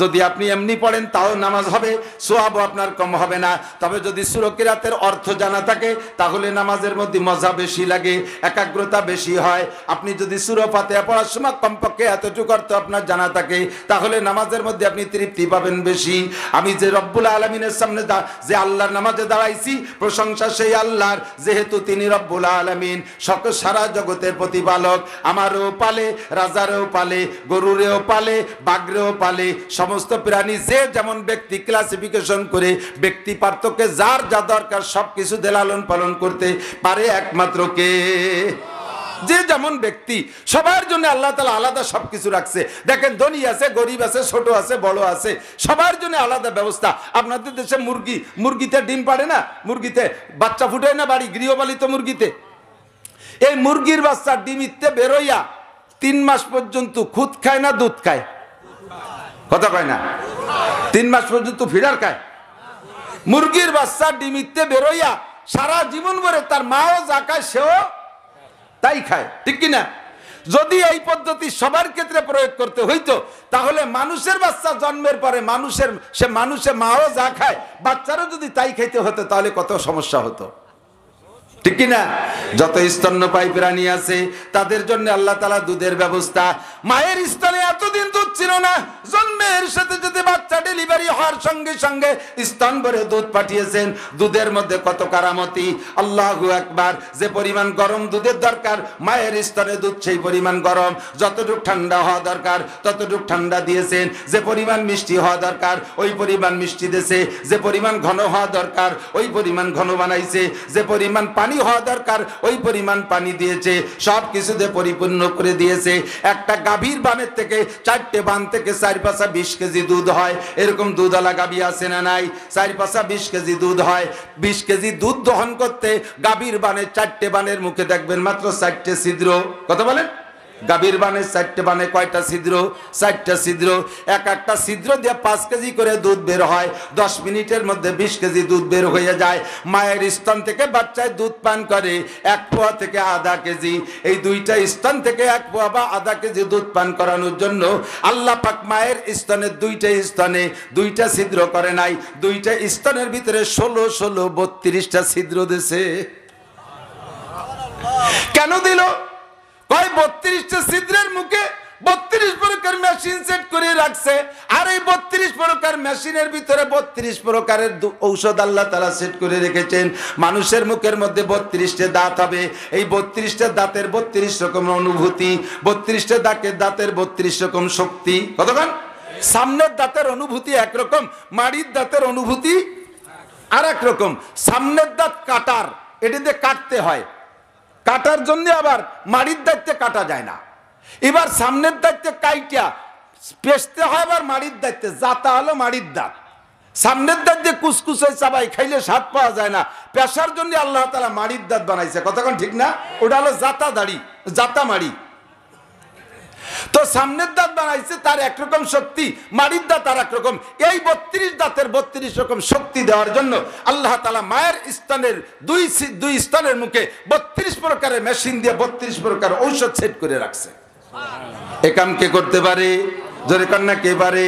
যদি আপনি এমনি পড়েন তাও নামাজ হবে, সোয়াবও আপনার কম হবে না। তবে যদি সূরা কিরাতের অর্থ জানা থাকে তাহলে নামাজের মধ্যে মজা বেশি লাগে, একাগ্রতা বেশি হয়। আপনি যদি সূরা ফাতিহা পড়ার সময় কমপক্ষে এতটুকু অর্থ আপনার জানা থাকে তাহলে নামাজের মধ্যে আপনি তৃপ্তি পাবেন বেশি। আমি যে রব্বুল আলামিনের সামনে যে আল্লাহর নামাজে দাঁড়াইছি, প্রশংসা সেই আল্লাহর, যেহেতু তিনি রব্বুল আলামিন, সকল সারা জগতের প্রতিপালক। আমারও পালে, রাজারেও পালে, গরুরেও পালে, বাঘরেও পালে, সমস্ত প্রাণী যে যেমন ব্যক্তি ক্লাসিফিকেশন করে ব্যক্তি পার্থক্যে যার যা দরকার সবকিছু লালন পালন করতে পারে একমাত্র কে? যে যেমন ব্যক্তি, সবার জন্য আল্লাহ তাআলা আলাদা সবকিছু রাখছে। দেখেন ধনী আছে, গরিব আছে, ছোট আছে, বড় আছে, সবার জন্য আলাদা ব্যবস্থা। আপনাদের দেশে মুরগিতে ডিম পাড়ে না, মুরগিতে বাচ্চা ফুটে না, বাড়ি গৃহপালিত মুরগিতে। এই মুরগির বাচ্চা ডিমিতে বেরোইয়া 3 মাস পর্যন্ত খুদ খায় না দুধ খায়? কথা কয় না? 3 মাস পর্যন্ত ফিডার খায়। মুরগির বাচ্চা ডিমিতে বেরোইয়া সারা জীবন ভরে তার মাও যা খায় সেও তাই খায়, ঠিক কিনা? যদি এই পদ্ধতি সবার ক্ষেত্রে প্রয়োগ করতে হইতো তাহলে মানুষের বাচ্চা জন্মের পরে মানুষের মাও যা খায় বাচ্চারও যদি তাই খাইতে হতো তাহলে কত সমস্যা হতো, ঠিক কিনা? যত স্তন্যপায়ী প্রাণী আছে তাদের জন্য আল্লাহ তাআলা দুধের ব্যবস্থা। মায়ের স্তনে এতদিন দুধ ছিল না, জন্মের সাথে সাথে বাচ্চা ডেলিভারি হওয়ার সঙ্গে সঙ্গে স্তন ভরে দুধ পাঠিয়েছেন। দুধের মধ্যে কত কারামতি, আল্লাহু আকবার। যে পরিমাণ গরম দুধের দরকার মায়ের স্তনে দুধ সেই পরিমাণ গরম, যতটুকু ঠান্ডা হওয়া দরকার ততটুকু ঠান্ডা দিয়েছেন। যে পরিমাণ মিষ্টি হওয়া দরকার ওই পরিমাণ মিষ্টি দিয়েছে, যে পরিমাণ ঘন হওয়া দরকার ওই পরিমাণ ঘন বানাইছে, যে পরিমাণ পানি হওয়া দরকার ওই পরিমাণ পানি দিয়েছে, সব কিছুতে পরিপূর্ণ করে দিয়েছে। একটা গাভীর বানের থেকে 4টে বান থেকে 4 20 কেজি দুধ হয়। এরকম দুধওয়ালা গাভী আছে না নাই? 4 20 কেজি দুধ হয়। 20 কেজি দুধ দহন করতে গাভীর বানে 4টে বানের মুখে দেখবেন মাত্র 4টে ছিদ্র। কথা বলেন? গাভীর বানে 4টে বানে কয়টা ছিদ্র? 4টা ছিদ্র। একটা ছিদ্র দিয়ে 5 কেজি করে দুধ বের হয়। 10 মিনিটের মধ্যে 20 কেজি দুধ বের হয়ে যায়। মায়ের স্তন থেকে বাচ্চায় দুধ পান করে 1 পোয়া থেকে আধা কেজি। এই দুইটা স্তন থেকে 1 পোয়া বা আধা কেজি দুধ পান করানোর জন্য আল্লাহ পাক মায়ের স্তনের 2টা স্তনে 2টা ছিদ্র করে নাই, 2টা স্তনের ভিতরে 16 32টা ছিদ্র দিয়েছে। কেন দিল? 32টা ছিদ্রের মুখে 32 প্রকার মেশিন সেট করে রাখছে। আর এই 32 প্রকার মেশিনের ভিতরে 32 প্রকারের ঔষধ আল্লাহ তাআলা সেট করে রেখেছেন। মানুষের মুখের মধ্যে 32টা দাঁত হবে। এই 32টা দাঁতের 32 রকম অনুভূতি, 32টা দাঁতের 32 রকম শক্তি। কতক্ষণ? সামনের দাঁতের অনুভূতি একরকম, মাড়ির দাঁতের অনুভূতি আর এক রকম। সামনের দাঁত কাটার, এটিতে কাটতে হয়, কাটার জন্য আবার মাড়ির দাঁতে কাটা যায় না। এবার সামনের দাঁতে কাইটা পেছতে হয়, আবার মাড়ির দাঁতে জাতা হলো মাড়ির দাঁত। সামনের দাঁত দিয়ে কুসকুসে চাবাই খাইলে স্বাদ পাওয়া যায় না, পেশার জন্য আল্লাহ তাআলা মাড়ির দাঁত বানাইছে। কতক্ষণ ঠিক না? ওটা হলো জাতা দাড়ি, জাতা মাড়ি। তো সামনের দাঁত বানাইছে তার একরকম শক্তি, মাড়ির দাঁত আর একরকম। এই 32 দাঁতের 32 রকম শক্তি দেওয়ার জন্য আল্লাহ তাআলা মায়ের স্তনের দুই স্তনের মুখে 32 প্রকারের মেশিন দিয়ে 32 প্রকার ঔষধ সেট করে রাখছে। এ কাম কে করতে পারে? জোরে কন্যা কে পারে?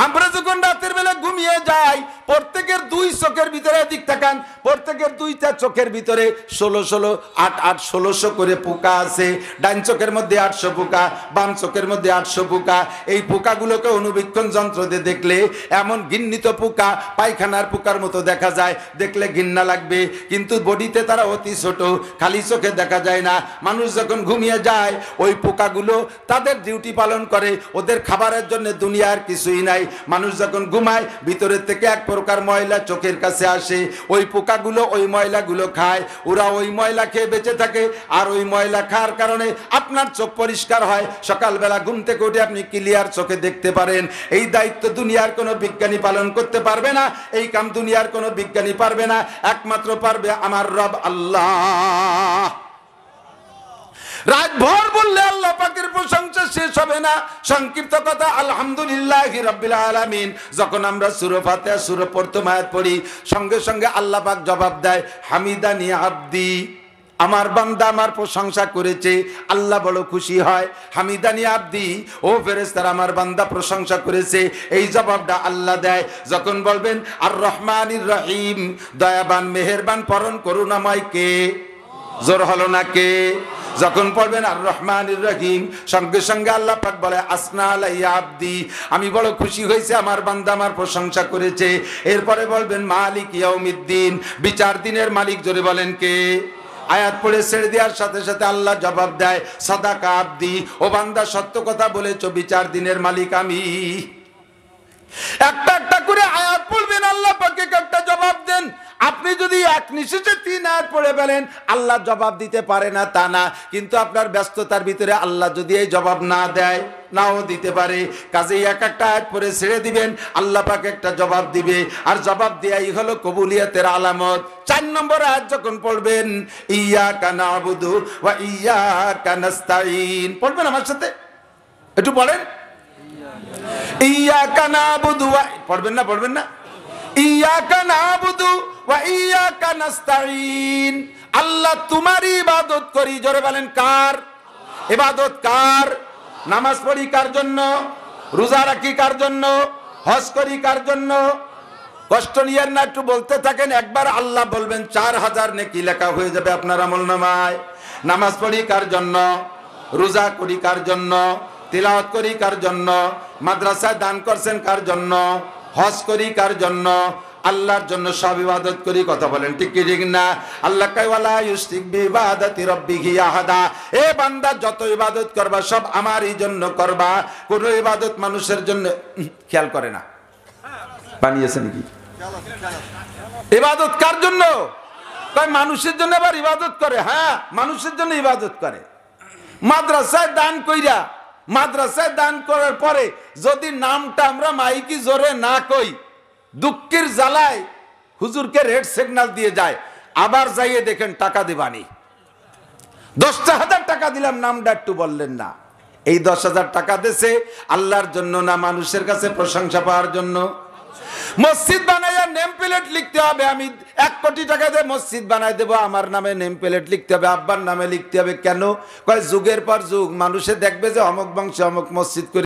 আমরা যখন রাতের বেলা ঘুমিয়ে যাই প্রত্যেকের 2 চোখের ভিতরে দিক তাকান, প্রত্যেকের 2টা চোখের ভিতরে 16 8 1600 করে পোকা আছে। ডান চোখের মধ্যে 800 পোকা, বাম চোখের মধ্যে 800 পোকা। এই পোকাগুলোকে অনুবীক্ষণ যন্ত্র দিয়ে দেখলে এমন ঘৃণিত পোকা, পায়খানার পোকার মতো দেখা যায়, দেখলে ঘৃণা লাগবে, কিন্তু বডিতে তারা অতি ছোট, খালি চোখে দেখা যায় না। মানুষ যখন ঘুমিয়ে যায় ওই পোকাগুলো তাদের ডিউটি পালন করে, ওদের খাবারের জন্য দুনিয়ার কিছুই নাই। মানুষ যখন ঘুমায় ভিতরের থেকে এক প্রকার ময়লা চোখের কাছে আসে, ওই পোকাগুলো ওই ময়লাগুলো খায়, ওরা ওই ময়লা খেয়ে বেঁচে থাকে। আর ওই ময়লা খাওয়ার কারণে আপনার চোখ পরিষ্কার হয়, সকালবেলা ঘুম থেকে উঠে আপনি ক্লিয়ার চোখে দেখতে পারেন। এই দায়িত্ব দুনিয়ার কোনো বিজ্ঞানী পালন করতে পারবে না, এই কাম দুনিয়ার কোনো বিজ্ঞানী পারবে না, একমাত্র পারবে আমার রব আল্লাহ। রাত ভর বললে আল্লাহ পাকের প্রশংসা শেষ হবে না। সংক্ষিপ্ত কথা, আলহামদুলিল্লাহি রাব্বিল আলামিন যখন আমরা সূরা ফাতিহা সূরা প্রথম আয়াত পড়ি, সঙ্গে সঙ্গে আল্লাহ পাক জবাব দেয়, হামিদানি আব্দি, আমার বান্দা আমার প্রশংসা করেছে, আল্লাহ বড় খুশি হয়। হামিদানি আব্দি, ও ফেরেশতারা আমার বান্দা প্রশংসা করেছে, এই জবাবটা আল্লাহ দেয়। যখন বলবেন আর রহমানির রহিম, দয়াবান মেহেরবান পরম করুণাময় কে? জোর হলো না কে? যখন পড়বেন আর রহমানির রহিম, সঙ্গে সঙ্গে আল্লাহ পাক বলে আসনা আলাইয়া আব্দি, আমি বড় খুশি হয়েছে, আমার বান্দা আমার প্রশংসা করেছে। এরপরে বলবেন মালিক ইয়াউমিদ্দিন, বিচার দিনের মালিক, জোরে বলেন কে? আয়াত পড়ে ছেড়ে দেওয়ার সাথে সাথে আল্লাহ জবাব দেয়, সাদাকা আব্দি, ও বান্দা সত্য কথা বলেছো, বিচার দিনের মালিক আমি। একটা একটা করে আয়াত পড়বেন, আল্লাহ পাক একটা জবাব দেন। আপনি যদি এক নিঃশ্বাসে 3 আয়াত পড়ে ফেলেন, আল্লাহ জবাব দিতে পারে না তা না, কিন্তু আপনার ব্যস্ততার ভিতরে আল্লাহ যদি এই জবাব না দেয়, নাও দিতে পারে। কাজেই এক একটা আয়াত পড়ে ছেড়ে দিবেন, আল্লাহ পাক একটা জবাব দিবে, আর জবাব দেয়াই হলো কবুলিয়তের আলামত। 4 নম্বর আয়াত যখন পড়বেন, ইয়্যাকা না'বুদু ওয়া ইয়্যাকা নাস্তাঈন, পড়বেন আমার সাথে, একটু পড়েন। ইয়্যাকা না'বুদু ওয়া, পড়বেন না? পড়বেন না? ইয়্যাকা না'বুদু ওয়া ইয়্যাকা নাস্তাঈন, আল্লাহ তোমারই ইবাদত করি। জোরে বলেন কার ইবাদত? কার? নামাজ পড়ি কার জন্য? রোজা রাখি কার জন্য? হজ করি কার জন্য? কষ্ট নিয়েন না, একটু বলতে থাকেন। একবার আল্লাহ বলবেন 4000 নেকি লেখা হয়ে যাবে আপনার আমলনামায়। নামাজ পড়ি কার জন্য? রোজা করি কার জন্য? তিলাওয়াত করি কার জন্য? মাদ্রাসায় দান করছেন কার জন্য? হজ করি কার জন্য? আল্লাহর জন্য সব ইবাদত করি। কথা বলেন ঠিক কি ঠিক না? আল্লাহ কয় ওয়ালা ইউশরিক বিইবাদাতি রাব্বিহি আহাদা, এ বান্দা যত ইবাদত করবা সব আমারই জন্য করবা, কোন ইবাদত মানুষের জন্য খেয়াল করে না। বানিয়েছে নাকি? ইবাদত কার জন্য? কয় মানুষের জন্য আবার ইবাদত করে। হ্যাঁ, মানুষের জন্য ইবাদত করে। মাদ্রাসায় দান কইরা, মাদ্রাসায় দান করার পরে যদি নামটা আমরা মাইকি জোরে না কই, দুঃখের জ্বালায় হুজুরকে রেড সিগন্যাল দিয়ে যায়, আবার যাইয়ে দেখেন টাকা দিবানি। 10,000 টাকা দিলাম, নামটা একটু বললেন না। এই 10,000 টাকা দেশে আল্লাহর জন্য না মানুষের কাছে প্রশংসা পাওয়ার জন্য? মসজিদ বানাইয়া নেম প্লেট লিখতে হবে, আমি 1 কোটি টাকা দিয়ে মসজিদ বানাই দেবো, আমার নামে নেম প্লেট লিখতে হবে, আব্বার নামে লিখতে হবে। কেন? কয় যুগের পর যুগ মানুষে দেখবে যে অমুক বংশে অমুক মসজিদ করে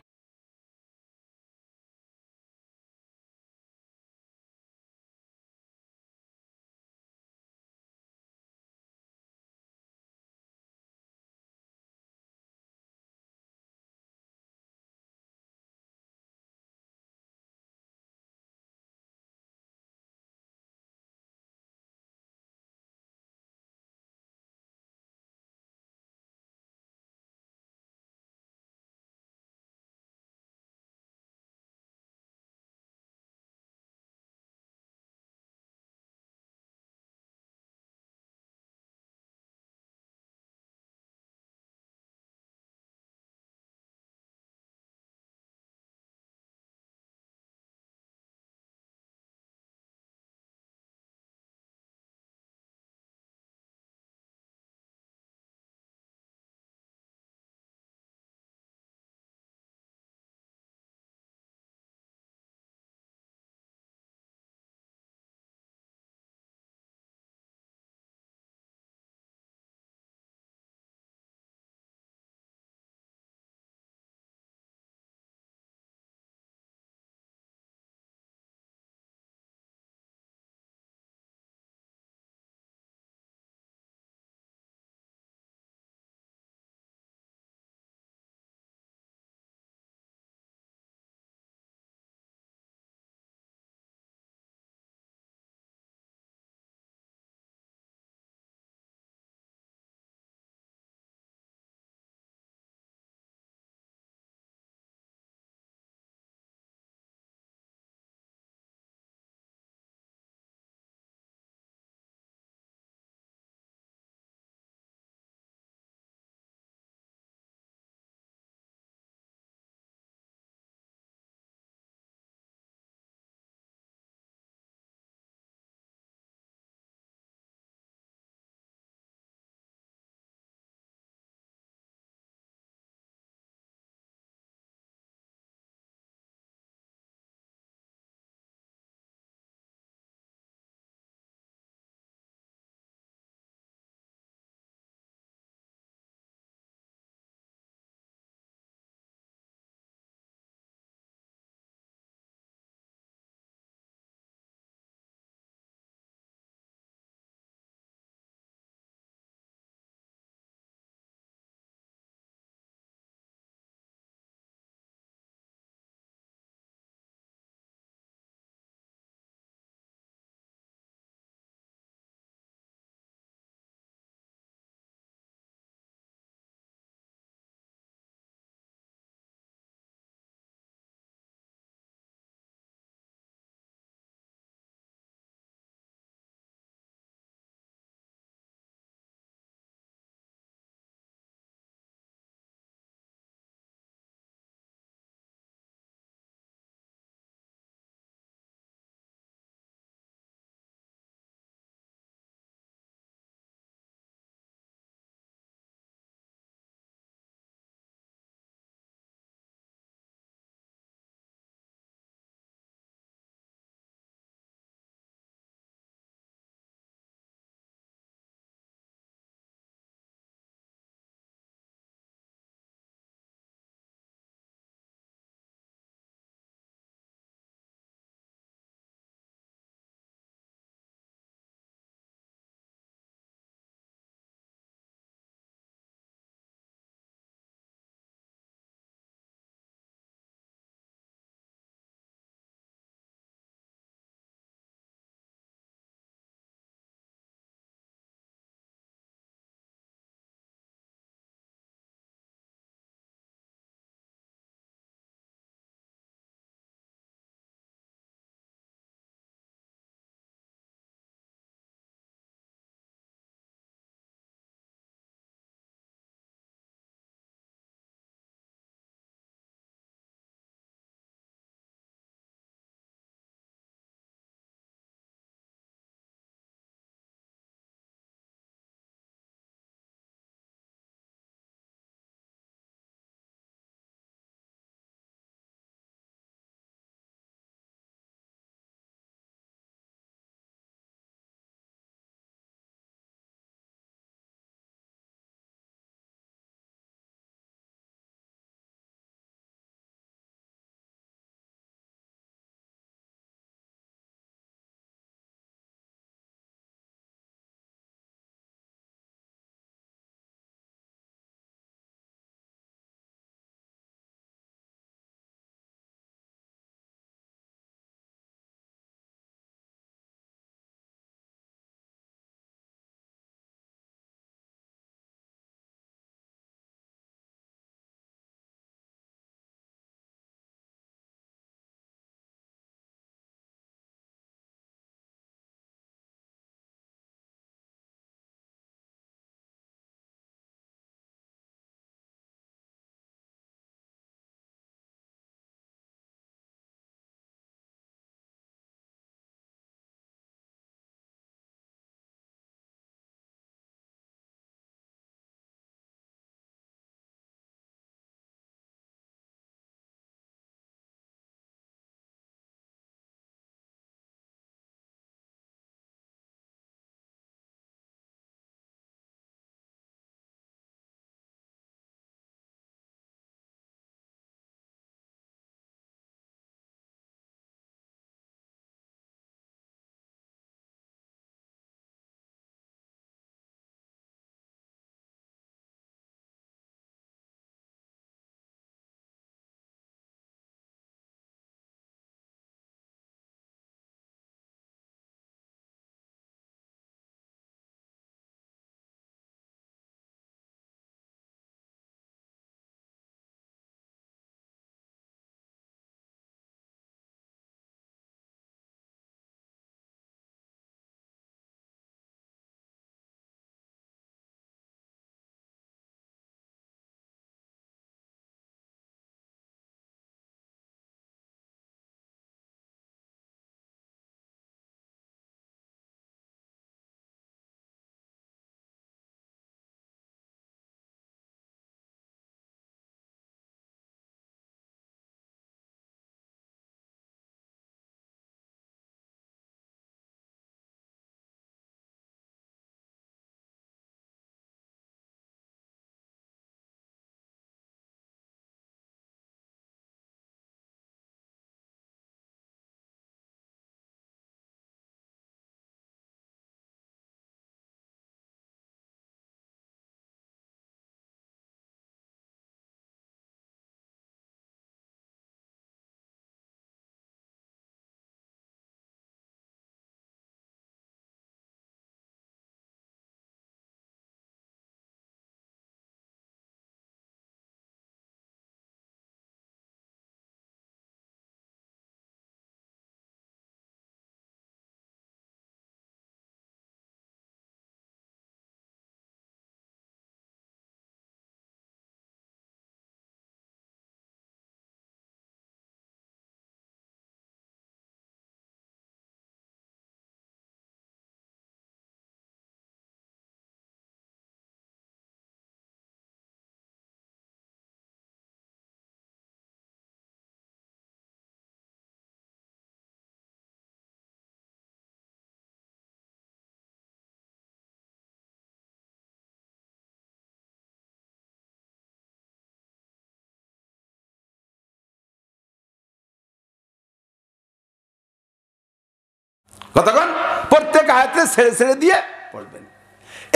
কতক্ষণ? প্রত্যেক আয়াতে ছেড়ে ছেড়ে দিয়ে পড়বেন।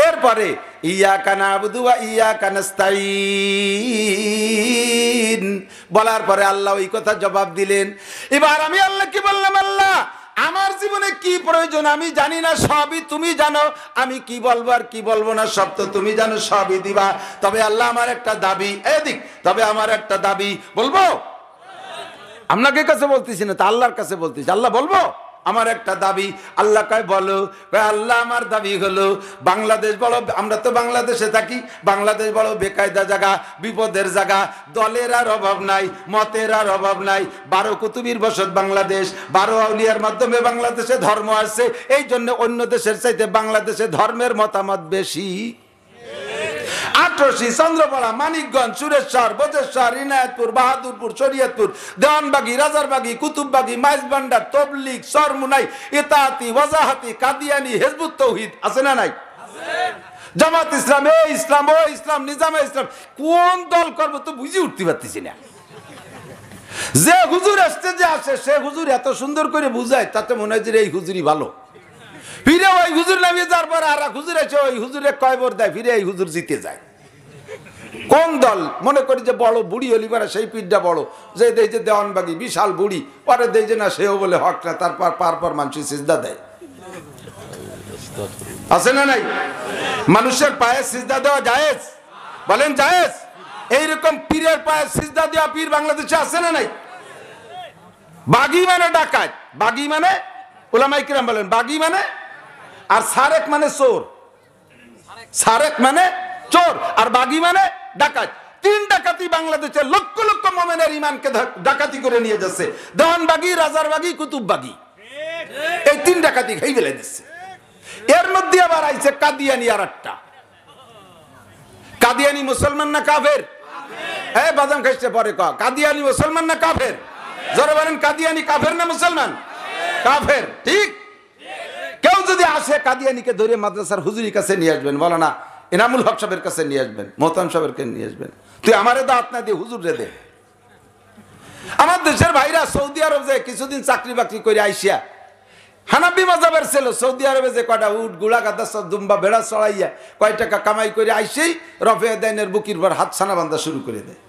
এরপরে ইয়াকা নাবুদু ওয়া ইয়াকা নাস্তাইন বলার পরে আল্লাহ ওই কথা জবাব দিলেন। এবার আমি আল্লাহ কি বললাম, আল্লাহ আমার জীবনে কি প্রয়োজন আমি জানি না, সবই তুমি জানো। আমি কি বলবো আর কি বলবো না সব তো তুমি জানো, সবই দিবা। তবে আল্লাহ আমার একটা দাবি, এদিক তবে আমার একটা দাবি বলবো। আপনাকে কাছে বলতেছি না, তা আল্লাহর কাছে বলতেছি। আল্লাহ বলবো আমার একটা দাবি। আল্লাহ কয় বলো। আল্লাহ আমার দাবি হলো বাংলাদেশ বড়, আমরা তো বাংলাদেশে থাকি, বাংলাদেশ বড় বেকায়দা জায়গা, বিপদের জায়গা, দলের আর অভাব নাই, মতের আর অভাব নাই। 12 কুতুবীর বসত বাংলাদেশ, 12 আউলিয়ার মাধ্যমে বাংলাদেশে ধর্ম আসছে। এই জন্য অন্য দেশের চাইতে বাংলাদেশে ধর্মের মতামত বেশি। আটরশি, চন্দ্রপাড়া, মানিকগঞ্জ, সুরেশ্বর, বজেশ্বর, ইনায়তপুর, বাহাদুরপুর, শরীয়তপুর, দেওয়ানবাগি, রাজারবাগি, কুতুববাগি, মাইজবান্ডার, তবলিগ, সরমুনাই, ইতাআতি, ওয়াজাহাতি, কাদিয়ানি, হিজবুত তাওহীদ আছে না নাই? জামাত ইসলাম, এ ইসলাম, ও ইসলাম, নিজামে ইসলাম, কোন দল করবো তো বুঝে উঠতে পারতেছি না। যে হুজুর আসতে যে আসে সে হুজুর এত সুন্দর করে বুঝায়, তাতে মনে হয় যে এই হুজুরই ভালো। ফিরে ওই হুজুর নামিয়ে যাওয়ার পর আর এক হুজুর আছে, ওই হুজুরে কয় ভোট দেয়, ফিরে এই হুজুর জিতে যায়। কোন দল মনে করি যে বড় বুড়ি হলি পারে সেই পীরটা বড়, যে দেয় যে দেওয়ানবাগি বিশাল বুড়ি, পরে দেয় যে না সেও বলে হক না, তারপর পার মানুষ সিজদা দেয়। আছে না নাই? মানুষের পায়ে সিজদা দেওয়া জায়েজ? বলেন জায়েজ? এইরকম পীরের পায়ে সিজদা দেওয়া পীর বাংলাদেশে আছে না নাই? বাগি মানে ডাকাত, বাগি মানে উলামায়ে কিরাম বলেন বাগি মানে, আর সারেক মানে চোর। সারেক মানে চোর আর বাগি মানে ডাকাত। 3 ডাকাতি বাংলাদেশে লক্ষ লক্ষ মুমিনের ঈমানকে ডাকাতি করে নিয়ে যাচ্ছে। দেওয়ানবাগি, রাজারবাগি, কুতুববাগি, এই 3 ডাকাতি খেয়ে ফেলে দিচ্ছে। এর মধ্যে আবার আইছে কাদিয়ানি আর একটা। কাদিয়ানি মুসলমান না কাফের? হ্যাঁ বাদাম খাইছে পরে ক, কাদিয়ানি মুসলমান না কাফের? যারা বলেন কাদিয়ানি কাফের না মুসলমান? কাফের। ঠিক। কেউ যদি আসে কাদিয়ানিকে ধরে মাদ্রাসার হুজুরির কাছে নিয়ে আসবেন, বলো না এনামুল হক সাহেবের কাছে নিয়ে আসবেন, মোহতারাম সাহেবকে নিয়ে আসবেন। তুই আমারে দাওয়াত না দিয়ে হুজুর রে দে। আমার দেশের ভাইরা সৌদি আরব যে কিছুদিন চাকরি বাকরি করে আইসিয়া, হানাফি মাযহাবের ছিল, সৌদি আরবে যে কয়টা উট গুড়া গাদা সব দুম্বা ভেড়া চড়াইয়া কয় টাকা কামাই করে আইসেই রফে দাইনের বুকির পর হাত ছানা বান্ধা শুরু করে দেয়।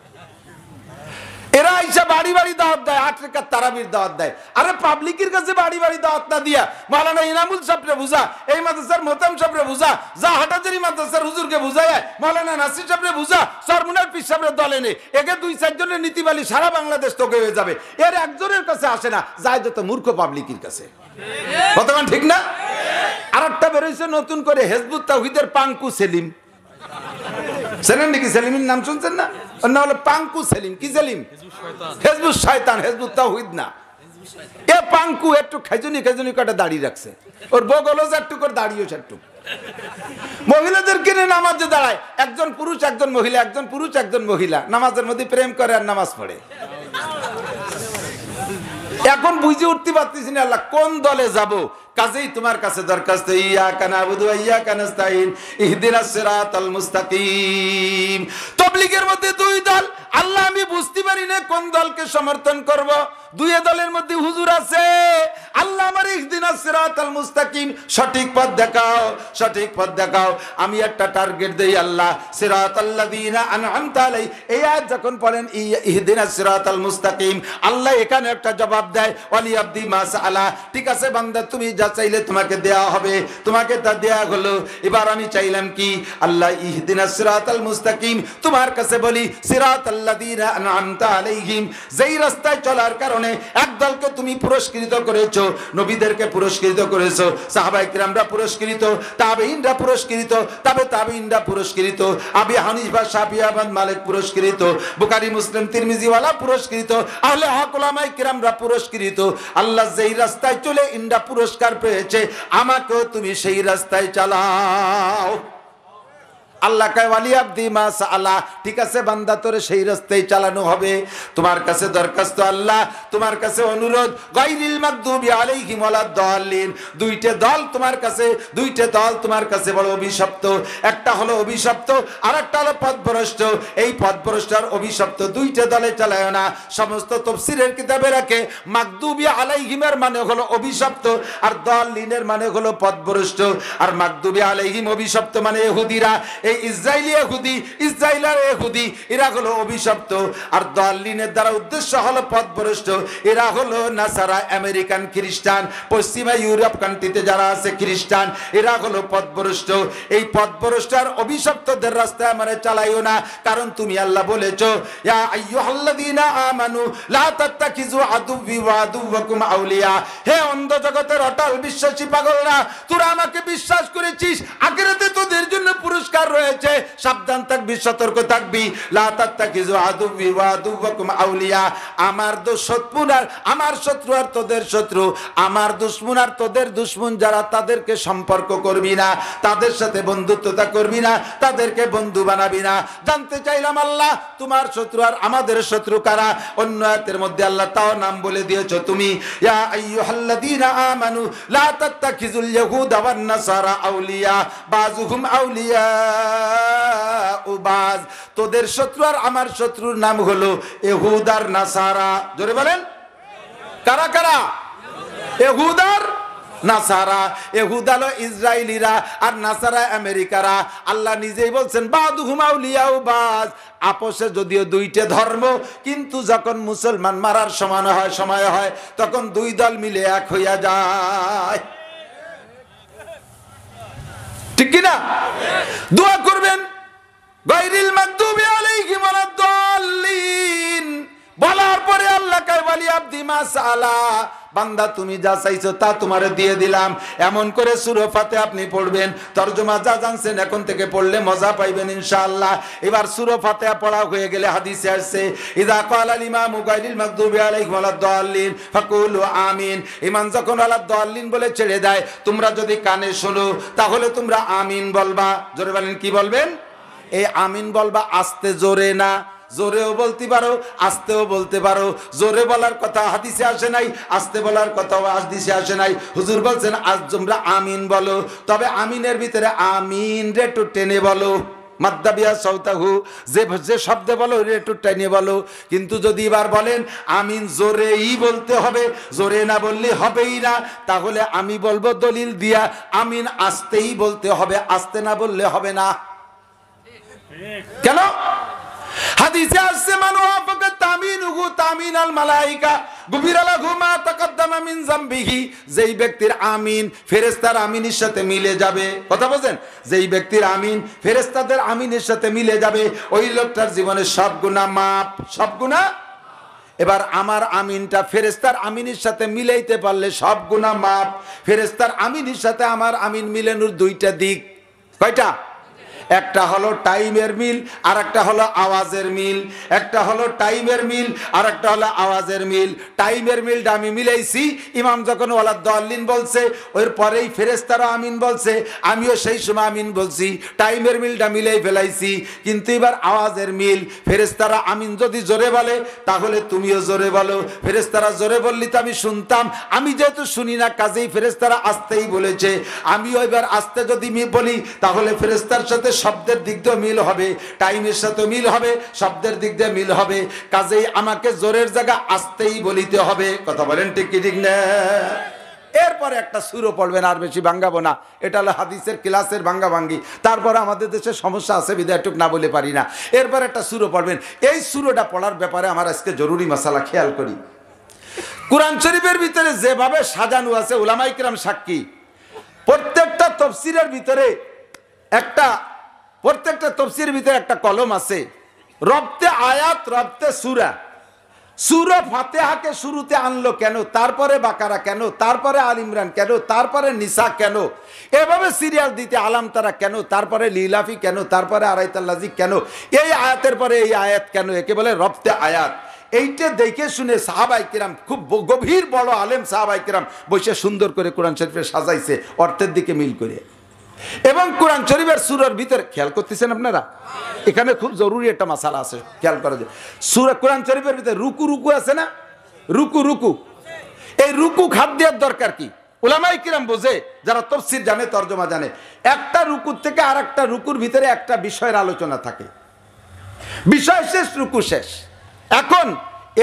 এরা আইসা বাড়ি বাড়ি দাওয়াত দেয়, 8 রাকাত তারাবির দাওয়াত দেয়। আরে পাবলিকের কাছে বাড়ি বাড়ি দাওয়াত না দিয়া মাওলানা ইনামুল সাহেবরে বুঝা, এই মাদ্রাসার মোহতাম সাহেবরে বুঝা, যা হাটাজারি মাদ্রাসার হুজুরকে বুঝায়, মাওলানা নাসির সাহেবরে বুঝা, সরমুনার পীর সাহেবরে দলে নে। একে 2-4 জনের নীতিবালী সারা বাংলাদেশ তোকে হয়ে যাবে। এর একজনের কাছে আসে না, যায় যত মূর্খ পাবলিকের কাছে। কতক্ষণ ঠিক না? আরেকটা বেরোইছে নতুন করে, হিজবুত তাওহীদের পাঙ্কু সেলিম। চেনেন নাকি? সেলিমের নাম শুনছেন না? ওর নাম হলো পাঙ্কু সেলিম। কি সেলিম? হিজবুত শয়তান, হিজবুত তাওহীদ না। এ পাঙ্কু একটু খেজুনি খেজুনি কটা দাড়ি রাখছে, ওর বগলও একটু করে দাড়িও একটু। মহিলাদের কিনে নামাজে দাঁড়ায়, একজন পুরুষ একজন মহিলা, একজন পুরুষ একজন মহিলা নামাজের মধ্যে প্রেম করে আর নামাজ পড়ে। এখন বুঝে উঠতে পারতেছি না আল্লাহ কোন দলে যাব। কাজেই তোমার কাছে দরখাস্ত, ইয়াকা নাবুদু ওয়া ইয়াকা নাস্তাইন ইহদিনাস সিরাতাল মুস্তাকিম। তাবলীগের মধ্যে 2 দল, আল্লাহ আমি বুঝতে পারি না কোন দলকে সমর্থন করব। 2 দলের মধ্যে হুজুর আছে, আল্লাহ আমার ইহদিনাস সিরাতাল মুস্তাকিম, সঠিক পথ দেখাও, সঠিক পথ দেখাও। আমি একটা টার্গেট দেই, আল্লাহ সিরাতাল্লাযিনা আনআমতা আলাইহিম। এই আয়াত যখন পড়েন ইহদিনাস সিরাতাল মুস্তাকিম, আল্লাহ এখানে একটা জবাব দেয়, ওয়ালি আব্দি মা সাআলা। ঠিক আছে বান্দা, তুমি যা চাইলে তোমাকে দেয়া হবে, তোমাকে তা দেয়া হলো। এবার আমি চাইলাম কি, আল্লাহ ইহদিনাস সিরাতাল মুস্তাকিম, তোমার কাছে বলি সিরাতাল্লাযিনা আনআমতা আলাইহিম, যেই রাস্তায় চলার কারণে একদলকে তুমি পুরস্কৃত করেছো, নবীদেরকে পুরস্কৃত করেছো, সাহাবায়ে কিরামরা পুরস্কৃত, তাবেঈনরা পুরস্কৃত, তাবেঈনরা পুরস্কৃত, আবু হানিফা, শাফিঈ, আহমদ, মালিক পুরস্কৃত, বুখারী, মুসলিম, তিরমিজি ওয়ালা পুরস্কৃত, আহলে হক উলামায়ে কিরামরা পুরস্কৃত। আল্লাহ যেই রাস্তায় চলে ইনরা পুরস্কার পেয়েছে, আমাকেও তুমি সেই রাস্তায় চালাও। আল্লাহ কয় ওয়ালি আব্দি মা সাআলা, ঠিক আছে বান্দা তোরে সেই রাস্তায় চালানো হবে। তোমার কাছে দরখাস্ত আল্লাহ, তোমার কাছে অনুরোধ, গায়রিল মাগদুবি আলাইহিম ওয়ালাদ-দাল্লিন, দুইটা দল তোমার কাছে, দুইটা দল তোমার কাছে বড় অভিশপ্ত। একটা হলো অভিশপ্ত আর একটা হলো পথভ্রষ্ট। এই পথভ্রষ্ট আর অভিশপ্ত দুইটা দলে চালায় না। সমস্ত তাফসীরের কিতাবে রাখে মাগদুবি আলাইহিমের মানে হলো অভিশপ্ত আর দাল্লিনের মানে হলো পথভ্রষ্ট। আর মাগদুবি আলাইহিম অভিশপ্ত মানে ইহুদিরা, এই ইসরায়েলি ইহুদি, ইসরায়েলের ইহুদি এরা হলো অভিশপ্ত। আর দাল্লিনের দ্বারা উদ্দেশ্য হলো পথভ্রষ্ট, এরা হলো নাসারা, আমেরিকান খ্রিস্টান, পশ্চিমা ইউরোপ কান্ট্রিতে যারা আছে খ্রিস্টান, এরা হলো পথভ্রষ্ট। এই পথভ্রষ্ট আর অভিশপ্তদের রাস্তায় আমরা চালাইও না, কারণ তুমি আল্লাহ বলেছো ইয়া আইয়ুহাল্লাযীনা আমানু লা তাত্তাখিযু আদুওয়ি ওয়া আদুওয়াকুম আউলিয়া। হে অন্ধ জগতের অটল বিশ্বাসী পাগলরা, তোরা আমাকে বিশ্বাস করেছিস, আখিরাতে তোদের জন্য পুরস্কার রয়েছে, সাবধান থাকবি, সতর্ক থাকবি। লা তাত্তাখিযু আদুওয়ি ওয়া আদুওয়াকুম আউলিয়া, আমার দুশমন আর আমার শত্রু আর তোদের শত্রু, আমার দুশমন আর তোদের দুশমন যারা, তাদেরকে সম্পর্ক করবি না, তাদের সাথে বন্ধুত্বতা করবি না, তাদেরকে বন্ধু বানাবি না। জানতে চাইলাম আল্লাহ তোমার শত্রু আর আমাদের শত্রু কারা? অন্য আয়াতের মধ্যে আল্লাহ তাও নাম বলে দিয়েছো তুমি, ইয়া আইয়ুহাল্লাযীনা আমানু লা তাত্তাখিযুল ইয়াহুদা ওয়ান নাসারা আউলিয়া বাযুহুম আউলিয়া উবাজ। তোদের শত্রু আর আমার শত্রুর নাম হলো ইহুদ আর নাসারা। জোরে বলেন কারা কারা? ইহুদ আর নাসারা। ইহুদ হলো ইসরায়েলিরা আর নাসারা আমেরিকারা। আল্লাহ নিজেই বলছেন বাযুহুম আউলিয়া উবাজ, আপোষে যদিও দুইটা ধর্ম, কিন্তু যখন মুসলমান মারার সময় হয় তখন দুই দল মিলে এক হইয়া যায়। ঠিক কি না? দোয়া করবেন গায়রিল মাগদুবি আলাইহিম ওয়ালাদ-দাল্লিন বলার পরে আল্লাহ কয় ওয়ালি আব্দি মা সাআলা, বান্দা তুমি যা চাইছো তা তোমারে দিয়ে দিলাম। এমন করে সূরা ফাতিহা আপনি পড়বেন, তরজমা যা জানছেন এখন থেকে পড়লে মজা পাইবেন ইনশাআল্লাহ। এবার সূরা ফাতিহা পড়া হয়ে গেলে হাদিসে আসছে ইযা ক্বালাল ইমামু গায়রিল মাগদুবি আলাইহিম ওয়ালাদ-দাল্লিন ফাকুলু আমিন। ইমাম যখন ওয়ালাদ-দাল্লিন বলে ছেড়ে দেয়, তোমরা যদি কানে শোনো তাহলে তোমরা আমিন বলবা। জোরে বলেন কি বলবেন? এই আমিন বলবা আস্তে, জোরে না। জোরেও বলতে পারো, আস্তেও বলতে পারো। জোরে বলার কথা হাদিসে আসে নাই, আস্তে বলার কথাও হাদিসে আসে নাই। হুজুর বলছেন আজ তোমরা আমিন বলো, তবে আমিনের ভিতরে আমিন রে একটু টেনে বলো, মাদ্দাবিয়া সাউতাহু, যে শব্দে বলো রে একটু টেনে বলো। কিন্তু যদি এবার বলেন আমিন জোরেই বলতে হবে, জোরে না বললে হবেই না, তাহলে আমি বলবো দলিল দিয়া আমিন আস্তেই বলতে হবে, আস্তে না বললে হবে না। কেন? হাদিসে আসছে মান ওয়াফাকা তামিনুহু তামিনাল মালায়েকা গুফিরা লাহু মা তাকাদ্দামা মিন যামবিহি। যেই ব্যক্তির আমিন ফেরেশতার আমিনের সাথে মিলে যাবে, কথা বলেন, যেই ব্যক্তির আমিন ফেরেশতাদের আমিনের সাথে মিলে যাবে, ওই লোকটার জীবনে সব গুনাহ মাফ, সব গুনাহ। এবার আমার আমিনটা ফেরেশতার আমিনের সাথে মিলাইতে পারলে সব গুনাহ মাফ। ফেরেশতার আমিনের সাথে আমার আমিন মিলানোর দুইটা দিক, কয়টা? একটা হলো টাইমের মিল আর একটা হলো আওয়াজের মিল। একটা হলো টাইমের মিল আর একটা হলো আওয়াজের মিল। টাইমের মিলটা আমি মিলাইছি, ইমাম যখন ওয়ালাদ-দাল্লিন বলছে ওর পরেই ফেরেশতারা আমিন বলছে, আমিও সেই সময় আমিন বলছি, টাইমের মিলটা মিলাই ফেলাইছি। কিন্তু এবার আওয়াজের মিল, ফেরেশতারা আমিন যদি জোরে বলে তাহলে তুমিও জোরে বলো। ফেরেশতারা জোরে বললি তো আমি শুনতাম, আমি যেহেতু শুনি না কাজেই ফেরেশতারা আস্তেই বলেছে, আমিও এবার আস্তে যদি বলি তাহলে ফেরেশতার সাথে শব্দের দিক দিয়ে মিল হবে, টাইমের সাথে মিল হবে, শব্দের দিক দিয়ে মিল হবে। কাজেই আমাকে জোরের জায়গা আস্তেই বলিতে হবে। কথা বলেন ঠিক কি ঠিক না? এরপরে একটা সুরও পড়বেন, আর বেশি ভাঙ্গাবো না, এটা হলো হাদিসের ক্লাসের ভাঙ্গাভাঙ্গি। তারপরে আমাদের দেশে সমস্যা আছে বিধায় একটু না বলে পারি না। এরপর একটা সুরও পড়বেন। এই সুরোটা পড়ার ব্যাপারে আমার আজকে জরুরি মাসালা খেয়াল করি। কুরআন শরীফের ভিতরে যেভাবে সাজানো আছে, উলামায়ে কিরাম সাক্ষী, প্রত্যেকটা তাফসীরের ভিতরে প্রত্যেকটা তাফসীরের ভিতরে একটা কলম আছে, রব্তে আয়াত, রব্তে সূরা। সূরা ফাতিহাকে শুরুতে আনলো কেন, তারপরে বাকারা কেন, তারপরে আল ইমরান কেন, তারপরে নিসা কেন, এভাবে সিরিয়াল দিতে আলাম তারা কেন, তারপরে লিলাফি কেন, তারপরে আরাইতাল্লাজি কেন, এই আয়াতের পরে এই আয়াত কেন, একে বলে রব্তে আয়াত। এইটা দেখে শুনে সাহাবাই কিরাম, খুব গভীর বড় আলেম সাহাবাই কিরাম বসে সুন্দর করে কোরআন শরীফে সাজাইছে অর্থের দিকে মিল করে। এবং কোরআন শরীফের সূরার ভিতরে খেয়াল করতেছেন আপনারা, এখানে খুব জরুরি একটা মাসালা আছে, খেয়াল করা যায়। সূরা কোরআন শরীফের ভিতরে রুকু রুকু আছে না, রুকু রুকু, এই রুকু খাদ দেওয়ার দরকার কি? উলামায়ে কিরাম বোঝে, যারা তাফসীর জানে, তরজমা জানে, একটা রুকুর থেকে আর একটা রুকুর ভিতরে একটা বিষয়ের আলোচনা থাকে, বিষয় শেষ রুকু শেষ। এখন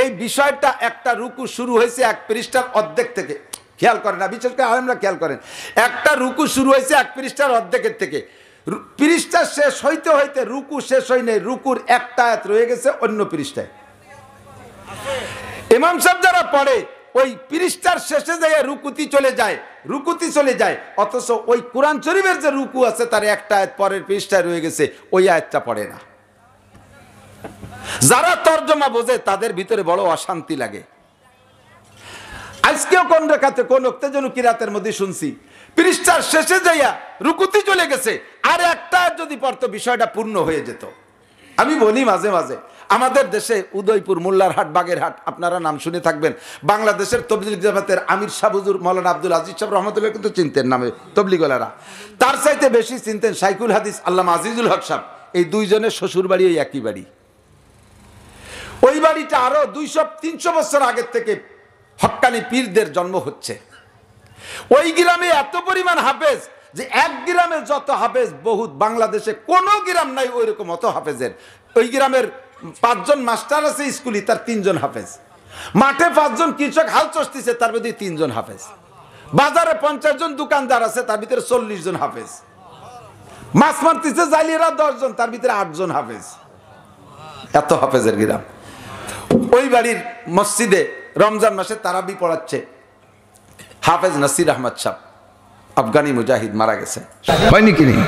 এই বিষয়টা একটা রুকু শুরু হয়েছে এক পৃষ্ঠার অর্ধেক থেকে, খেয়াল করেন না, বিশেষ করে আলেমরা খেয়াল করেন, একটা রুকু শুরু হয়েছে এক পৃষ্ঠার অর্ধেকের থেকে, পৃষ্ঠা শেষ হইতে হইতে রুকু শেষ হয় নাই, রুকুর একটা আয়াত রয়ে গেছে অন্য পৃষ্ঠায়। ইমাম সাহেব যারা পড়ে ওই পৃষ্ঠার শেষে যায় রুকুতি চলে যায়, রুকুতি চলে যায়, অথচ ওই কোরআন শরীফের যে রুকু আছে তার একটা আয়াত পরের পৃষ্ঠায় রয়ে গেছে, ওই আয়াতটা পড়ে না। যারা তরজমা বোঝে তাদের ভিতরে বড় অশান্তি লাগে। আজকেও কোন রেখাতে কোন উত্তেজন কিরাতের মধ্যে শুনছি, পৃষ্ঠার শেষে যাইয়া রুকুতি চলে গেছে, আর একটা যদি পড়তো বিষয়টা পূর্ণ হয়ে যেত। আমি বলি মাঝে মাঝে আমাদের দেশে উদয়পুর, মোল্লারহাট, বাগেরহাট, আপনারা নাম শুনে থাকবেন, বাংলাদেশের তবলিগ জামাতের আমির শাহ হুজুর মাওলানা আব্দুল আজিজ সাহেব রহমতুল্লাহ কিন্তু চিনতেন নামে তবলিগওয়ালারা, তার চাইতে বেশি চিনতেন শাইখুল হাদিস আল্লামা আজিজুল হক সাহেব। এই দুইজনের শ্বশুর বাড়ি ওই একই বাড়ি। ওই বাড়িটা আরো 200-300 বছর আগের থেকে হক্কানি পীরদের জন্ম হচ্ছে। ওই গ্রামে এত পরিমাণ হাফেজ যে এক গ্রামে যত হাফেজ বহুত বাংলাদেশে কোন গ্রাম নাই ওই রকম অত হাফেজের। ওই গ্রামের 5 জন মাস্টার আছে স্কুলে, তার 3 জন হাফেজ, মাঠে 5 জন কৃষক হাল চষতেছে, তার মধ্যে 3 জন হাফেজ, বাজারে 50 জন দোকানদার আছে, তার ভিতরে 40 জন হাফেজ, মাছ মারতেছে জালিয়ারা 10 জন, তার ভিতরে 8 জন হাফেজ। এত হাফেজের গ্রাম। ওই বাড়ির মসজিদে রমজান মাসে তারাবি পড়াচ্ছে হাফেজ নাসির আহমদ সাহেব, আফগানি মুজাহিদ, মারা গেছে। হয়নি কি নেই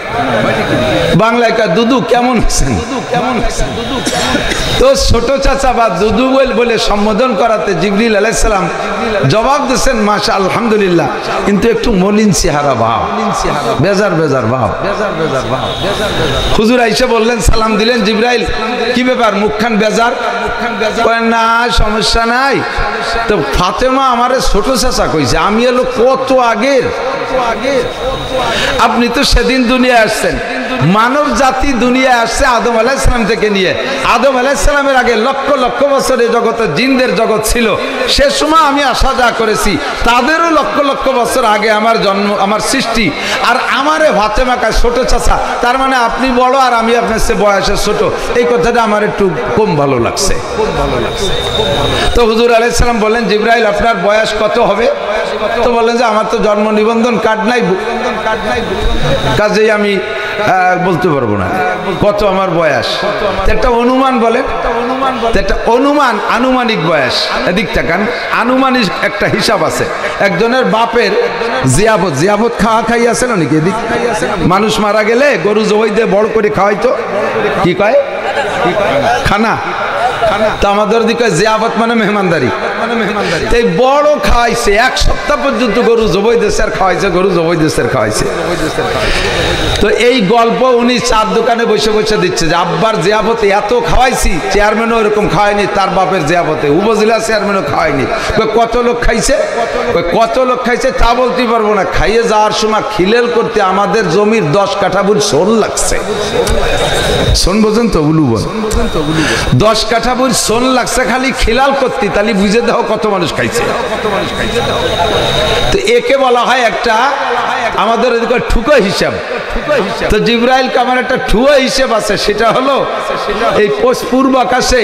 বাংলায় কা দুদু কেমন আছেন, তো ছোট চাচা বা দুদু বলে সম্বোধন করাতে জিবরিল আলাইহিস সালাম জবাব দিয়েছেন মাশা আলহামদুলিল্লাহ, কিন্তু একটু মলিন চেহারা ভাব, বেজার বেজার ভাব। হুজুর আইসা বললেন, সালাম দিলেন, জিবরাইল কি ব্যাপার, মুখখান বেজার? না সমস্যা নাই, তো ফাতেমা আমারে ছোট চাচা কইছে, আমি এলো কত আগের। আপনি তো সেদিন দুনিয়া আসছেন, মানব জাতি দুনিয়া আসছে আদম আলাইহিস সালাম থেকে নিয়ে। আদম আলাইহিস সালামের আগে লক্ষ লক্ষ বছরের জগতে জিনদের জগৎ ছিল, সে সময় আমি আসা যা করেছি, তাদেরও লক্ষ লক্ষ বছর আগে আমার জন্ম, আমার সৃষ্টি। আর আমারে ফাতেমা কাছে ছোট চাচা, তার মানে আপনি বড় আর আমি আপনার চেয়ে বয়সে ছোট, এই কথাটা আমার একটু কম ভালো লাগছে। তো হুজুর আলাইহিস সালাম বললেন, জিবরাইল আপনার বয়স কত হবে? তো বললেন যে আমার তো জন্ম নিবন্ধন কার্ড নাই, কাজেই আমি বলতে পারবো না কত আমার বয়স। একটা অনুমান বলে, একটা অনুমান, আনুমানিক বয়স। এদিক তাকান, আনুমানিক একটা হিসাব আছে। একজনের বাপের জিয়াবত, জিয়াবত খাওয়া খাই আছে না নাকি? এদিক মানুষ মারা গেলে গরু জবাই দিয়ে বড় করে খাওয়াইতো, কি কয় খানা। তো আমাদের দিকে জিয়াবত মানে মেহমানদারি, এই বড় খাওয়াইছে, 1 সপ্তাহ পর্যন্ত গরু জবাই দেশে আর খাওয়াইছে, গরু জবাই দেশে আর খাওয়াইছে। তো এই গল্প উনি চার দোকানে বসে বসে দিচ্ছে যে আব্বার জিয়াবতে এত খাওয়াইছি, চেয়ারম্যানও এরকম খাওয়ায়নি, তার বাপের জিয়াবতে উপজেলা চেয়ারম্যানও খাওয়ায়নি। কত লোক খাইছে? কত লোক খাইছে তা বলতে পারবো না, খাইয়ে যাওয়ার সময় খিলেল করতে আমাদের জমির 10 কাঠা বুঝ শোন লাগছে। শোন বোঝেন তো, উলু বল, 10 কাঠা বুঝ শোন লাগছে খালি খিলাল করতে, তাহলে বুঝে দাও কত মানুষ খাইছে। তো একে বলা হয় একটা আমাদের এদিকে ঠুকো হিসাব। তো জিবরাইল কামার একটা ঠুয়া হিসেব আছে, সেটা হলো এই পূর্ব আকাশে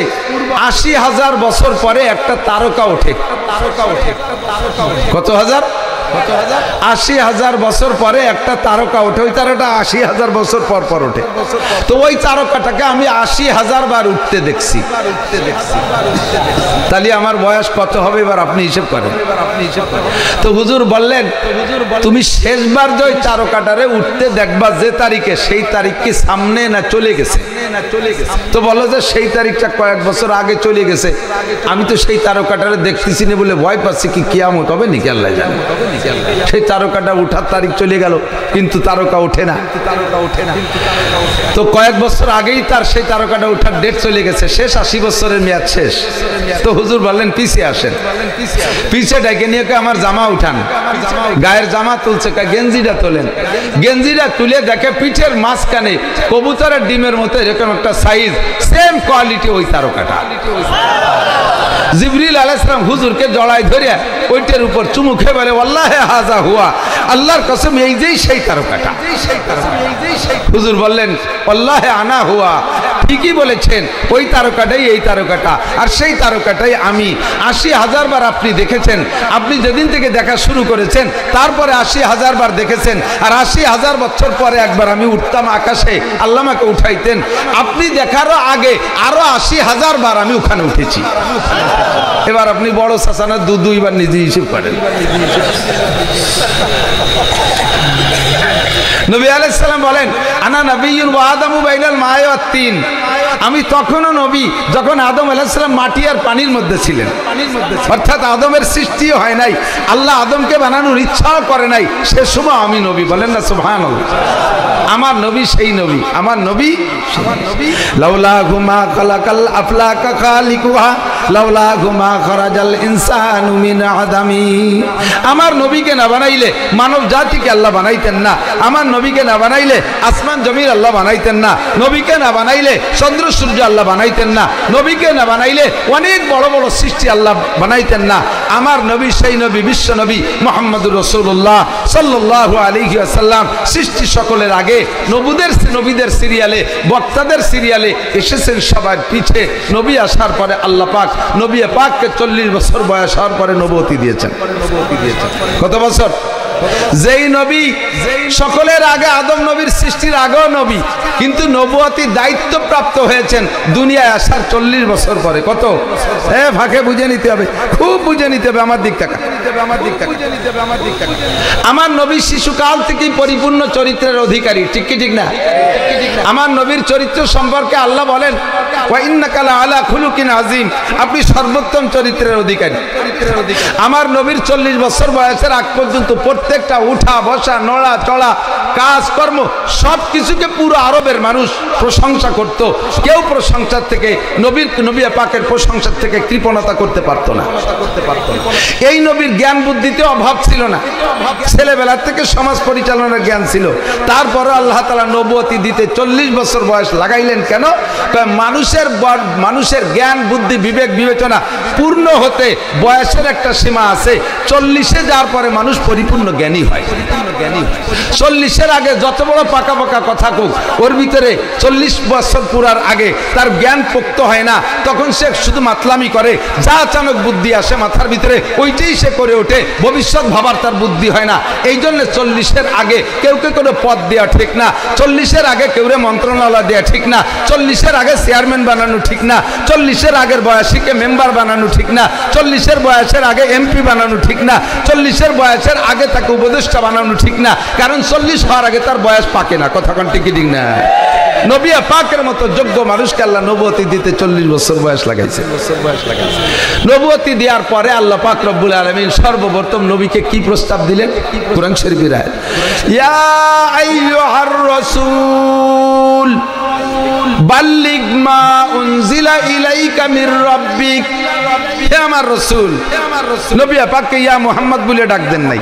80,000 বছর পরে একটা তারকা ওঠে। কত হাজার? 80,000 বছর পরে একটা তারকা ওঠে। ওই তারকাটা 80,000 বছর পর পর ওঠে। তো ওই তারকাটাকে আমি 80,000 বার উঠতে দেখছি। তাহলে আমার বয়স কত হবে এবার আপনি হিসেব করেন। তো হুজুর বললেন, তুমি শেষবার যে ওই তারকাটারে উঠতে দেখবা যে তারিখে, সেই তারিখ কি সামনে না চলে গেছে? তো বলো যে সেই তারিখটা কয়েক বছর আগে চলে গেছে, আমি তো সেই তারকাটারে দেখতেছি না বলে ভয় পাচ্ছি, কি কিয়ামত হবে নাকি আল্লাহ জানে। সেই তারকাটা উঠার তারিখ চলে গেল, কিন্তু তারকা ওঠে না। তো কয়েক বছর আগেই তার সেই তারকাটা উঠার ডেট চলে গেছে, শেষ 80 বছরের মেয়াদ শেষ। তো হুজুর বললেন পিছিয়ে আসেন, পিছিয়ে ডেকে নিয়ে আমার জামা উঠান। গায়ের জামা তুলছে, গেঞ্জিটা তোলেন। গেঞ্জিটা তুলে দেখে পিঠের মাঝখানে কবুতরের ডিমের মতো এরকম একটা সাইজ, সেম কোয়ালিটি ওই তারকাটা। জিবরিল আলাইহিস সালাম হুজুরকে জড়াই ধরে ওইটার উপর চুমু খেয়ে বলে ওয়াল্লাহি হাযা হুয়া, আল্লাহর কসম এই যেই সেই তারকাটা। হুজুর বললেন ওয়াল্লাহি আনা হুয়া, ঠিকই বলেছেন, ওই তারকাটাই এই তারকাটা, আর সেই তারকাটাই আমি। 80,000 বার আপনি দেখেছেন, আপনি যেদিন থেকে দেখা শুরু করেছেন তারপরে 80,000 বার দেখেছেন, আর 80,000 বছর পরে একবার আমি উঠতাম আকাশে, আল্লাহ আমাকে উঠাইতেন। আপনি দেখারও আগে আরো 80,000 বার আমি ওখানে উঠেছি। এবার আপনি বড় চাচানা দুইবার নিজে হিসেব করেন। নবী আলাইহিস সালাম বলেন আনা নবিয়্যুন ওয়া আদামু বাইনাল মা'i ওয়াত তিন, আমি তখনও নবী যখন আদম আলাইহিস সালাম মাটি আর পানির মধ্যে ছিলেন, অর্থাৎ আদমের সৃষ্টিও হয় নাই, আল্লাহ আদমকে বানানোর ইচ্ছাও করে নাই, সে সময় আমি নবী। বলেন না সুবহানাল্লাহ। আমার নবী সেই নবী, আমার নবী লাউলা গুমা খালাকাল আফলাকা খালিকুহা লাউলা গুমা খরাজাল ইনসানু মিন আদামি। আমার নবীকে না বানাইলে মানব জাতিকে আল্লাহ বানাইতেন না, আমার নবীকে না বানাইলে আসমান জমিন আল্লাহ বানাইতেন না, নবীকে না বানাইলে চন্দ্র সূর্য আল্লাহ বানাইতেন না, নবীকে না বানাইলে অনেক বড় বড় সৃষ্টি আল্লাহ বানাইতেন না। আমার নবী সেই নবী, বিশ্ব নবী মুহাম্মদুর রাসূলুল্লাহ সাল্লাল্লাহু আলাইহি ওয়াসাল্লাম সৃষ্টি সকলের আগে নবীদের সিরিয়ালে, বক্তাদের সিরিয়ালে এসেছেন সবার পিছে। নবী আসার পরে আল্লাহ পাক নবী পাককে 40 বছর বয়স হওয়ার পরে নবুয়তি দিয়েছেন। কত বছর? যেই নবী সকলের আগে, আদম নবীর সৃষ্টির আগেও নবী, কিন্তু নবুয়তির দায়িত্ব প্রাপ্ত হয়েছেন দুনিয়ায় আসার 40 বছর পরে। কত? ফাঁকে বুঝে নিতে হবে, খুব বুঝে নিতে হবে, আমার দিক থেকে। আমার নবী শিশুকাল থেকেই পরিপূর্ণ চরিত্রের অধিকারী, ঠিক কি ঠিক না? আমার নবীর চরিত্র সম্পর্কে আল্লাহ বলেন ওয়া ইন্নাকা লাআলা খুলুকিন আযীম, আপনি সর্বোত্তম চরিত্রের অধিকারী। আমার নবীর 40 বছর বয়সের আগ পর্যন্ত প্রত্যেকটা উঠা বসা নড়া চড়া কাজকর্ম সব কিছুকে পুরো আরবের মানুষ প্রশংসা করত। কেউ প্রশংসার থেকে নবী পাকের প্রশংসার থেকে কৃপণতা করতে পারত না। এই নবীর জ্ঞান বুদ্ধিতে অভাব ছিল না, ছেলেবেলা থেকে সমাজ পরিচালনার জ্ঞান ছিল। তারপরে আল্লাহ তাআলা নবুয়তি দিতে 40 বছর বয়স লাগাইলেন কেন? মানুষের জ্ঞান বুদ্ধি বিবেক বিবেচনা পূর্ণ হতে বয়সের একটা সীমা আছে। 40-এ যাওয়ার পরে মানুষ পরিপূর্ণ জ্ঞানী হয়। 40-এর আগে যত বড় পাকা পাকা কথা কোক, ওর ভিতরে 40 বছর পুরার আগে তার জ্ঞান পোক্ত হয় না, তখন সে শুধু মাতলামি করে, যা আচানক বুদ্ধি আসে মাথার ভিতরে ওইটাই সে করে ওঠে, ভবিষ্যৎ ভাবার তার বুদ্ধি হয় না। এই জন্য 40-এর আগে কেউকে কোনো পদ দেওয়া ঠিক না, 40-এর আগে কেউরে মন্ত্রণালয় দেওয়া ঠিক না, 40-এর আগে চেয়ারম্যান বানানো ঠিক না, 40-এর আগের বয়সীকে মেম্বার বানানো ঠিক না, 40-এর বয়সের আগে এমপি বানানো ঠিক না, 40-এর বয়সের আগে তাকে উপদেষ্টা বানানো ঠিক না, কারণ 40 হওয়ার আগে তার বয়স পাকে না। কথা কোন ঠিক ঠিক না? নবী পাকের মতো যোগ্য মানুষকে আল্লাহ নবুয়তি দিতে 40 বছর বয়স লাগাইছে। নবুয়তি দেওয়ার পরে আল্লাহ পাক রব্বুল আলামিন সর্বপ্রথম নবীকে কি প্রস্তাব দিলেন? কোরআন শরীফের আয়াত, ইয়া আইয়ুহার রাসূল বাল্লিগ মা উনজিলা ইলাইকা মির রাব্বিক। হে আমার রাসূল, নবী পাককে ইয়া মুহাম্মদ বলে ডাক দেন নাই।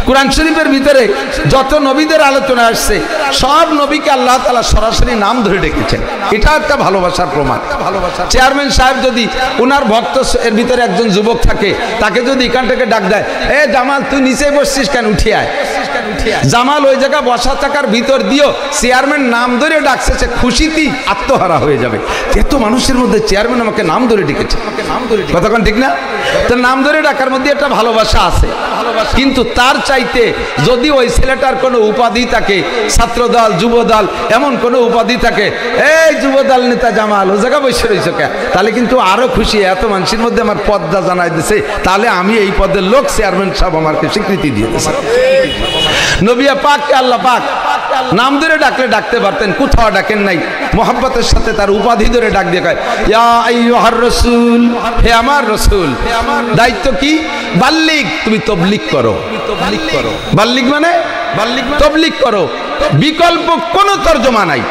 কোরআন শরীফের ভিতরে যত নবীদের আলোচনা আসছে সব নবীকে আল্লাহ তাআলা সরাসরি নাম ধরে ডেকেছেন। এটা একটা ভালোবাসার প্রমাণ। চেয়ারম্যান সাহেব যদি ওনার ভক্ত এর ভিতরে একজন যুবক থাকে, তাকে যদি এখান থেকে ডাক দেয়, এ জামাল তুই নিচে বসছিস কেন, উঠে আয়। জামাল ওই জায়গা বসা থাকার ভিতর দিয়েও চেয়ারম্যান নাম ধরে ডাকছে, সে খুশিতেই আত্মহারা হয়ে যাবে। এত মানুষের মধ্যে চেয়ারম্যান আমাকে নাম ধরে ডেকেছে, কতক্ষণ ঠিক না? তার নাম ধরে ডাকার মধ্যে একটা ভালোবাসা আছে। কিন্তু তার চাইতে যদি ওই ছেলেটার কোনো উপাধি থাকে, ছাত্রদল যুবদল এমন কোনো উপাধি থাকে, এই যুবদল নেতা জামাল ও জায়গা বসে রয়েছে কে, তাহলে কিন্তু আরো খুশি, এত মানুষের মধ্যে আমার পদটা জানাই দিছে, তাহলে আমি এই পদের লোক, চেয়ারম্যান সাহেব আমাকে স্বীকৃতি দিয়ে দিয়েছে। নবী পাককে আল্লাহ পাক নাম ধরে ডাকলে ডাকতে পারতেন, কোথাও ডাকেন নাই। মোহাব্বতের সাথে তার উপাধি ধরে ডাক দিয়ে কয় ইয়া আইয়ুহার রাসূল, হে আমার রাসূল। দায়িত্ব কি? বাল্লিগ, তুমি তবলিগ করো। বাল্লিগ মানে তবলিগ করো, বিকল্প কোনো তর্জমা নাই।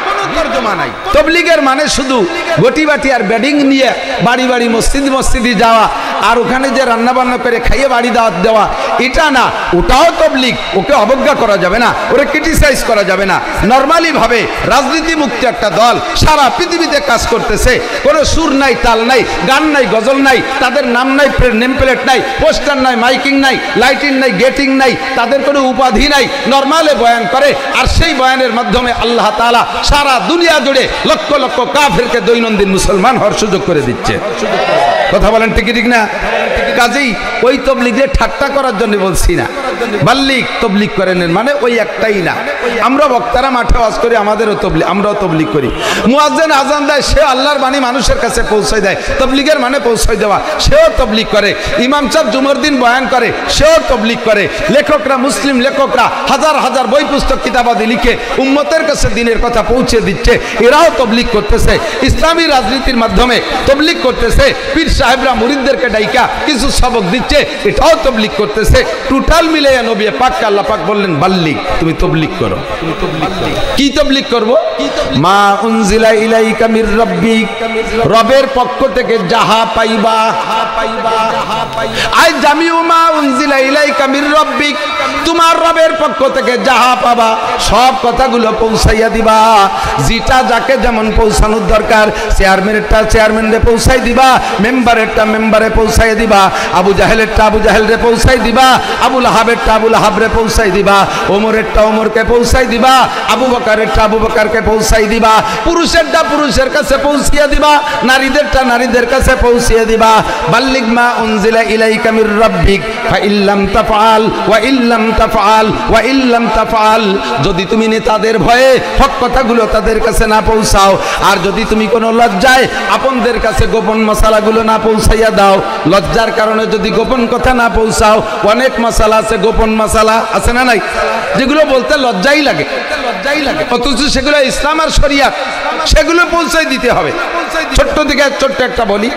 তবলিগের মানে শুধু গটি বাটি আর ব্যাডিং নিয়ে বাড়ি বাড়ি মসজিদে যাওয়া আর ওখানে যে রান্না বান্না করে খাইয়ে বাড়ি দাওয়াত দেওয়া, এটা না। ওটাও তবলিগ, ওকে অবজ্ঞা করা যাবে না, ওরে ক্রিটিসাইজ করা যাবে না। নর্মালি ভাবে রাজনীতি মুক্ত একটা দল সারা পৃথিবীতে কাজ করতেছে, কোনো সুর নাই, তাল নাই, গান নাই, গজল নাই, তাদের নাম নাই, নেম প্লেট নাই, পোস্টার নাই, মাইকিং নাই, লাইটিং নাই, গেটিং নাই, তাদের কোনো উপাধি নাই, নর্মালে বয়ান করে। আর সেই বয়ানের মাধ্যমে আল্লাহ তাআলা সারা দুনিয়া জুড়ে লক্ষ লক্ষ কাফেরকে দৈনন্দিন মুসলমান হওয়ার সুযোগ করে দিচ্ছে। কথা বলেন ঠিক না? কাজেই ওই তবলিগে ঠাট্টা করার জন্য বলছি না। বাল্লিগ তবলিগ করেন মানে ওই একটাই না। আমরা বক্তারা মাঠে ওয়াজ করি, আমাদেরও তবলিগ, আমরাও তবলিগ করি। মুয়াজ্জিন আযান দেয়, সে আল্লাহর বাণী মানুষের কাছে পৌঁছায় দেয়, তবলিগের মানে পৌঁছায় দেওয়া, সেও তবলিগ করে। ইমাম সাহেব জুমার দিন বয়ান করে, সেও তবলিগ করে। লেখকরা, মুসলিম লেখকরা হাজার হাজার বই পুস্তক কিতাবাদি লিখে উম্মতের কাছে দিনের কথা পৌঁছে দিচ্ছে, এরাও তবলিগ করতেছে। ইসলামী রাজনীতির মাধ্যমে তবলিগ করতেছে। পীর সাহেবরা মুরিদদেরকে ডাইকা কিছু সবক দিচ্ছে, এটাও তবলিগ করতেছে। টোটাল মিলে নবী পাককে আল্লাহ পাক বললেন বাল্লিগ, তুমি তবলিগ করো। কি তবলিগ করব? মা উনজিলা ইলাইকা মির রাব্বিক, রবের পক্ষ থেকে যাহা পাইবা। আই জামিউ মা উনজিলা ইলাইকা মির রাব্বিক, তোমার রবের পক্ষ থেকে যাহা পাবা সব কথাগুলো পৌঁছাইয়া দিবা। যেটা যাকে যেমন পৌঁছানোর দরকার, চেয়ারম্যানেরটা চেয়ারম্যানরে পৌঁছাই দিবা, মেম্বারেরটা মেম্বারে পৌঁছাই দিবা, আবু জাহেলেরটা আবু জাহেলরে পৌঁছাই দিবা, আবু লাহাবেরটা আবু লাহাবরে পৌঁছাই দিবা, ওমরেরটা ওমরকে পৌঁছাই দিবা, আবু বকরেরটা আবু বকরকে পৌঁছাই দিবা, পুরুষেরটা পুরুষের কাছে পৌঁছিয়ে দিবা, নারীদেরটা নারীদের কাছে পৌঁছিয়ে দিবা। বাল্লিগ মা উনজিলা ইলাইকা মির রাব্বিক ফাইল্লাম তাফআল ওয়া ইল্লাম তাফআল ওয়া ইল্লাম তাফআল, যদি তুমি নেতাদের ভয়ে হক কথাগুলো তাদের কাছে না পৌঁছাও, আর যদি তুমি কোনো লজ্জায় আপনদের কাছে গোপন মশালাগুলো না পৌঁছাইয়া দাও, লজ্জার কারণে যদি গোপন কথা না পৌঁছাও, অনেক মশালা আছে, গোপন মশালা আছে না নাই, যেগুলো বলতে লজ্জাই লাগে, অথচ সেগুলো ইসলাম আর শরিয়াত, সেগুলো পৌঁছাই দিতে হবে। ছোট্ট একটা বলি,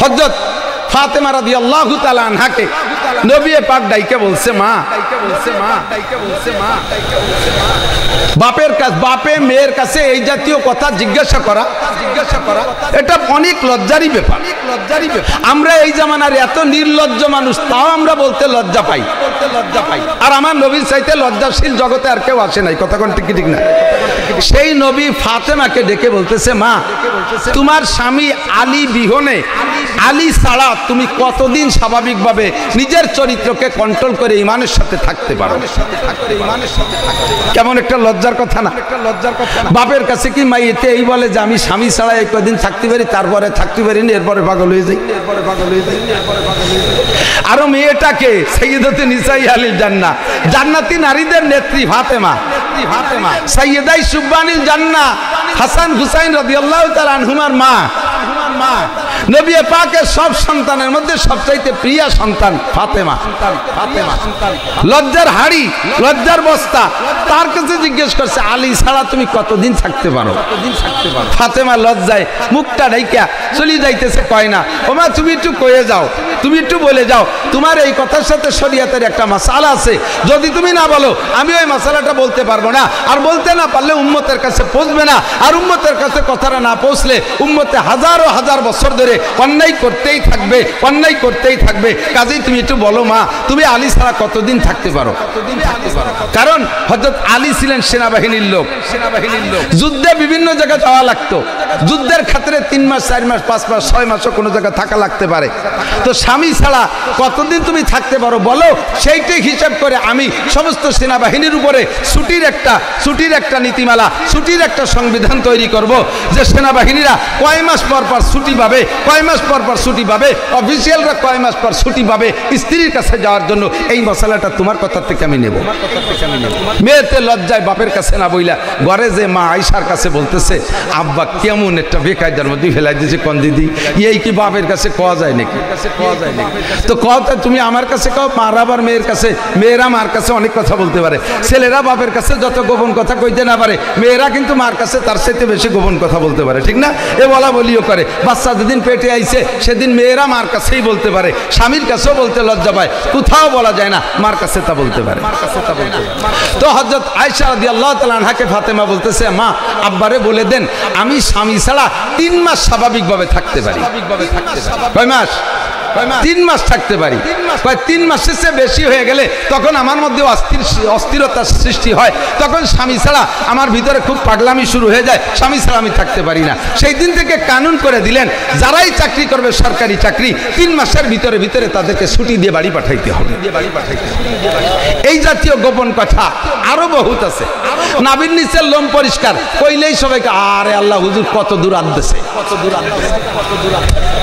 হযরত ফাতেমা রাদিয়াল্লাহু তাআলা আনহাকে নবী পাক ডাইকে বলছে মা, বাপে মেয়ের কাছে এই জাতীয় কথা জিজ্ঞাসা করা এটা অনেক লজ্জারই ব্যাপার। আমরা এই জামানার এত নির্লজ্জ মানুষ, তাও আমরা বলতে লজ্জা পাই। আর আমার নবীর চাইতে লজ্জাশীল জগতে আর কেউ আসে নাই, কথা কোন ঠিক না? সেই নবী ফাতেমাকে ডেকে বলতেছে মা, তোমার স্বামী আলী বিহনে, আলী ছাড়া তুমি কতদিন স্বাভাবিকভাবে নিজের চরিত্রকে কন্ট্রোল করে ইমানের সাথে থাকতে পারো? কেমন একটা লজ্জার কথা না? বাপের কাছে কি মাইয়েতে এই বলে যে আমি স্বামী ছাড়া এই কদিন থাকতে পারি, তারপরে থাকতে পারিনি, এরপরে পাগল হয়ে যাই। আরো মেয়েটাকে সাইয়্যিদাতুন নিসাই আলিল জান্নাহ, জান্নাতি নারীদের নেত্রী ফাতেমা, সাইয়্যিদাই সুবহানিল জান্নাহ, হাসান হুসাইন রাদিয়াল্লাহু তাআলা আনহুমার মা, নবী পাকের সব সন্তানের মধ্যে সবচাইতে প্রিয় সন্তান ফাতেমা। লজ্জার হাড়ি, লজ্জার বস্তা, তার কাছে জিজ্ঞেস করছে আলী ছাড়া তুমি কতদিন থাকতে পারো? ফাতেমা লজ্জায় মুখটা ঢাইকা চলে যাইতেছে, কয় না ওমা তুমি একটু কয়ে যাও, তুমি একটু বলে যাও, তোমার এই কথার সাথে শরীয়তের একটা মাসালা আছে, যদি তুমি না বলো আমি ওই মাসালাটা বলতে পারবো না, আর বলতে না পারলে উম্মতের কাছে পৌঁছবে না, আর উম্মতের কাছে কথাটা না পৌঁছলে উম্মতে হাজারো হাজার বছর ধরে অন্যায় করতেই থাকবে। কাজেই তুমি একটু বলো মা, তুমি আলী ছাড়া কতদিন থাকতে পারো? কারণ হযরত আলী ছিলেন সেনাবাহিনীর লোক, যুদ্ধে বিভিন্ন জায়গায় যাওয়া লাগতো, যুদ্ধের ক্ষেত্রে 3 মাস 4 মাস 5 মাস 6 মাসও কোনো জায়গায় থাকা লাগতে পারে। তো স্বামী ছাড়া কতদিন তুমি থাকতে পারো বলো, সেইটাই হিসাব করে আমি সমস্ত সেনাবাহিনীর উপরে ছুটির একটা নীতিমালা, ছুটির একটা সংবিধান তৈরি করব, যে সেনাবাহিনীরা কয় মাস পর পর ছুটি পাবে, কয় মাস পর পর ছুটি পাবে, অফিসিয়ালরা কয় মাস পর ছুটি পাবে স্ত্রীর কাছে যাওয়ার জন্য, এই মশলাটা তোমার কথা থেকে আমি নেব। মেয়েতে লজ্জায় বাপের কাছে না বইলা ঘরে যে মা আয়েশার কাছে বলতেছে, আব্বা কেমন একটা বেকায়দার মধ্যে ফেলাই দিয়েছে, কোন দিদি এই কি বাপের কাছে কওয়া যায় নাকি? তো কও, তুমি আমার কাছে কও, মারা আবার মেয়ের কাছে, মেয়েরা মার কাছে অনেক কথা বলতে পারে, ছেলেরা বাপের কাছে যত গোপন কথা কইতে না পারে, মেয়েরা কিন্তু মার কাছে তার সাথে বেশি গোপন কথা বলতে পারে, ঠিক না? এ বলা বলিও করে। বাচ্চা যেদিন পেটে আইছে সেদিন মেয়েরা মার কাছেই বলতে পারে, স্বামীর কাছেও বলতে লজ্জা পায়, কোথাও বলা যায় না, মার কাছে তা বলতে পারে। তো হযরত আয়েশা রাদিয়াল্লাহু তাআলা আনহাকে ফাতেমা বলতেছে, মা আব্বারে বলে দেন আমি স্বামী ছাড়া 3 মাস স্বাভাবিকভাবে থাকতে পারি। কয় মাস? 3 মাস থাকতে পারি। 3 মাসের চেয়ে বেশি হয়ে গেলে তখন আমার মধ্যে অস্থিরতার সৃষ্টি হয়, তখন স্বামী ছাড়া আমার ভিতরে খুব পাগলামি শুরু হয়ে যায়, স্বামী ছাড়া আমি থাকতে পারি না। সেই দিন থেকে কানুন করে দিলেন, যারাই চাকরি করবে সরকারি চাকরি, 3 মাসের ভিতরে তাদেরকে ছুটি দিয়ে বাড়ি পাঠাইতে হবে। এই জাতীয় গোপন কথা আরো বহুত আছে। নাভির নিচের লোম পরিষ্কার কইলেই সবাইকে, আরে আল্লাহ হুজুর কত দূর আনতেছে, কত দূর আনতেছে, কত দূর আনতেছে।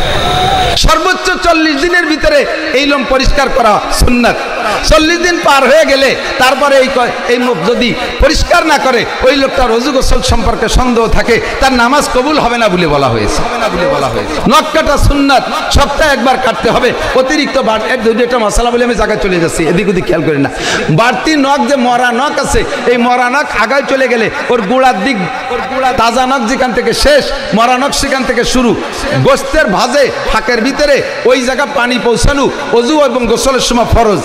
সর্বোচ্চ 40 দিনের ভিতরে এই লোম পরিষ্কার করা সুন্নাত। 40 দিন পার হয়ে গেলে তারপরে এই মুখ যদি পরিষ্কার না করে, ওই লোকটার ওযু গোসল সম্পর্কে সন্দেহ থাকে, তার নামাজ কবুল হবে না বলে বলা হয়েছে। নখ কাটা সুন্নাত, সপ্তাহে একবার কাটতে হবে। অতিরিক্ত দুইটা মশলা বলে আমি জায়গায় চলে যাচ্ছি, এদিক ওদিক খেয়াল করি না। বাড়তি নখ, যে মরা নখ আছে, এই মরা নখ আগায় চলে গেলে ওর গোড়ার দিক, তাজা নখ যেখান থেকে শেষ, মরা নখ সেখান থেকে শুরু, গোস্তের ভাজে ফাঁকের ভিতরে ওই জায়গা পানি পৌঁছানো ওযু এবং গোসলের সময় ফরজ।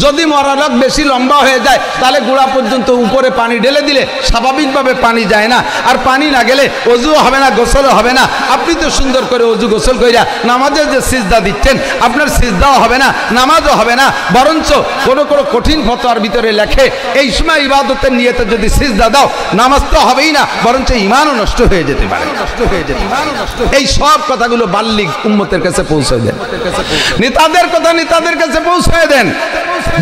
যদি মরা নখ বেশি লম্বা হয়ে যায় তাহলে গোড়া পর্যন্ত উপরে পানি ঢেলে দিলে স্বাভাবিকভাবে পানি যায় না, আর পানি না গেলে ওযুও হবে না, গোসলও হবে না। আপনি তো সুন্দর করে ওযু গোসল কইরা নামাজের যে সিজদা দিচ্ছেন, আপনার সিজদাও হবে না, নামাজও হবে না। বরঞ্চ কোনো কঠিন ফতোয়ার ভিতরে লেখে, এই সময় ইবাদতের নিয়তে যদি সিজদা দাও, নামাজ তো হবেই না, বরঞ্চ ঈমানও নষ্ট হয়ে যেতে পারে। এই সব কথাগুলো বাল্লিগ উম্মতের কাছে পৌঁছে দেন, নেতাদের কথা নেতাদের কাছে পৌঁছে দেন।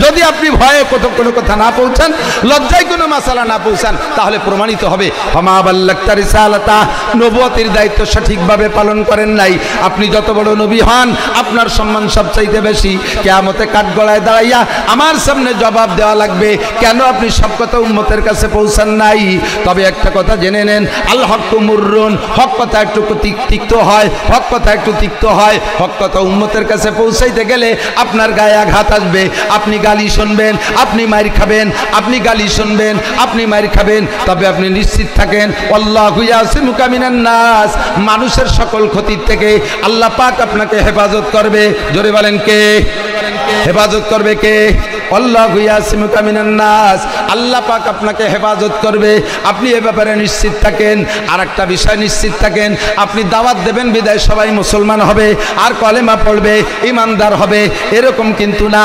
যদি আপনি ভয়ে কোনো কথা না পৌঁছান, লজ্জায় কোনো মাসালা না পৌঁছান, তাহলে প্রমাণিত হবে হামা বাল্লাগতা রিসালাতা, নবুয়তের দায়িত্ব সঠিকভাবে পালন করেন নাই। আপনি যত বড় নবী হন, আপনার সম্মান সবচাইতে বেশি। কিয়ামতে কাঠগড়ায় দাঁড়াইয়া আমার সামনে জবাব দেওয়া লাগবে, কেন আপনি সব কথা উম্মতের কাছে পৌঁছান নাই। তবে একটা কথা জেনে নেন, আল হক্কু মুররুন, হক কথা একটু তিক্ত হয়, হক কথা একটু তিক্ত হয়। হক কথা উম্মতের কাছে পৌঁছাইতে গেলে আপনার গায়ে আঘাত আসবে, আপনি গালি শুনবেন, আপনি মাইর খাবেন, আপনি গালি শুনবেন, আপনি মাইর খাবেন। তবে আপনি নিশ্চিত থাকেন, আল্লাহু ইয়াসিমুকা মিনান নাস, মানুষের সকল ক্ষতির থেকে আল্লাহ পাক আপনাকে হেফাজত করবে। জোরে বলেন কে হেফাজত করবে? কে? আল্লাহু ইয়াসিমুকা মিনান নাস, আল্লাহ পাক আপনাকে হেফাজত করবে। আপনি এ ব্যাপারে নিশ্চিত থাকেন। আর একটা বিষয় নিশ্চিত থাকেন, আপনি দাওয়াত দেবেন বিদায় সবাই মুসলমান হবে আর কলেমা পড়বে, ইমানদার হবে, এরকম কিন্তু না।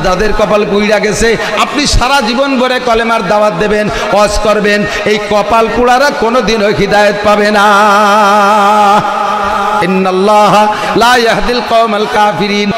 যাদের কপাল পুইড়া গেছে, আপনি সারা জীবন ভরে কলেমার দাওয়াত দেবেন, ওয়াজ করবেন, এই কপাল পুড়ারা কোনোদিনও হিদায়াত পাবে না। ইন্নাল্লাহা লা ইয়াহদিল কওমাল কাফিরিন।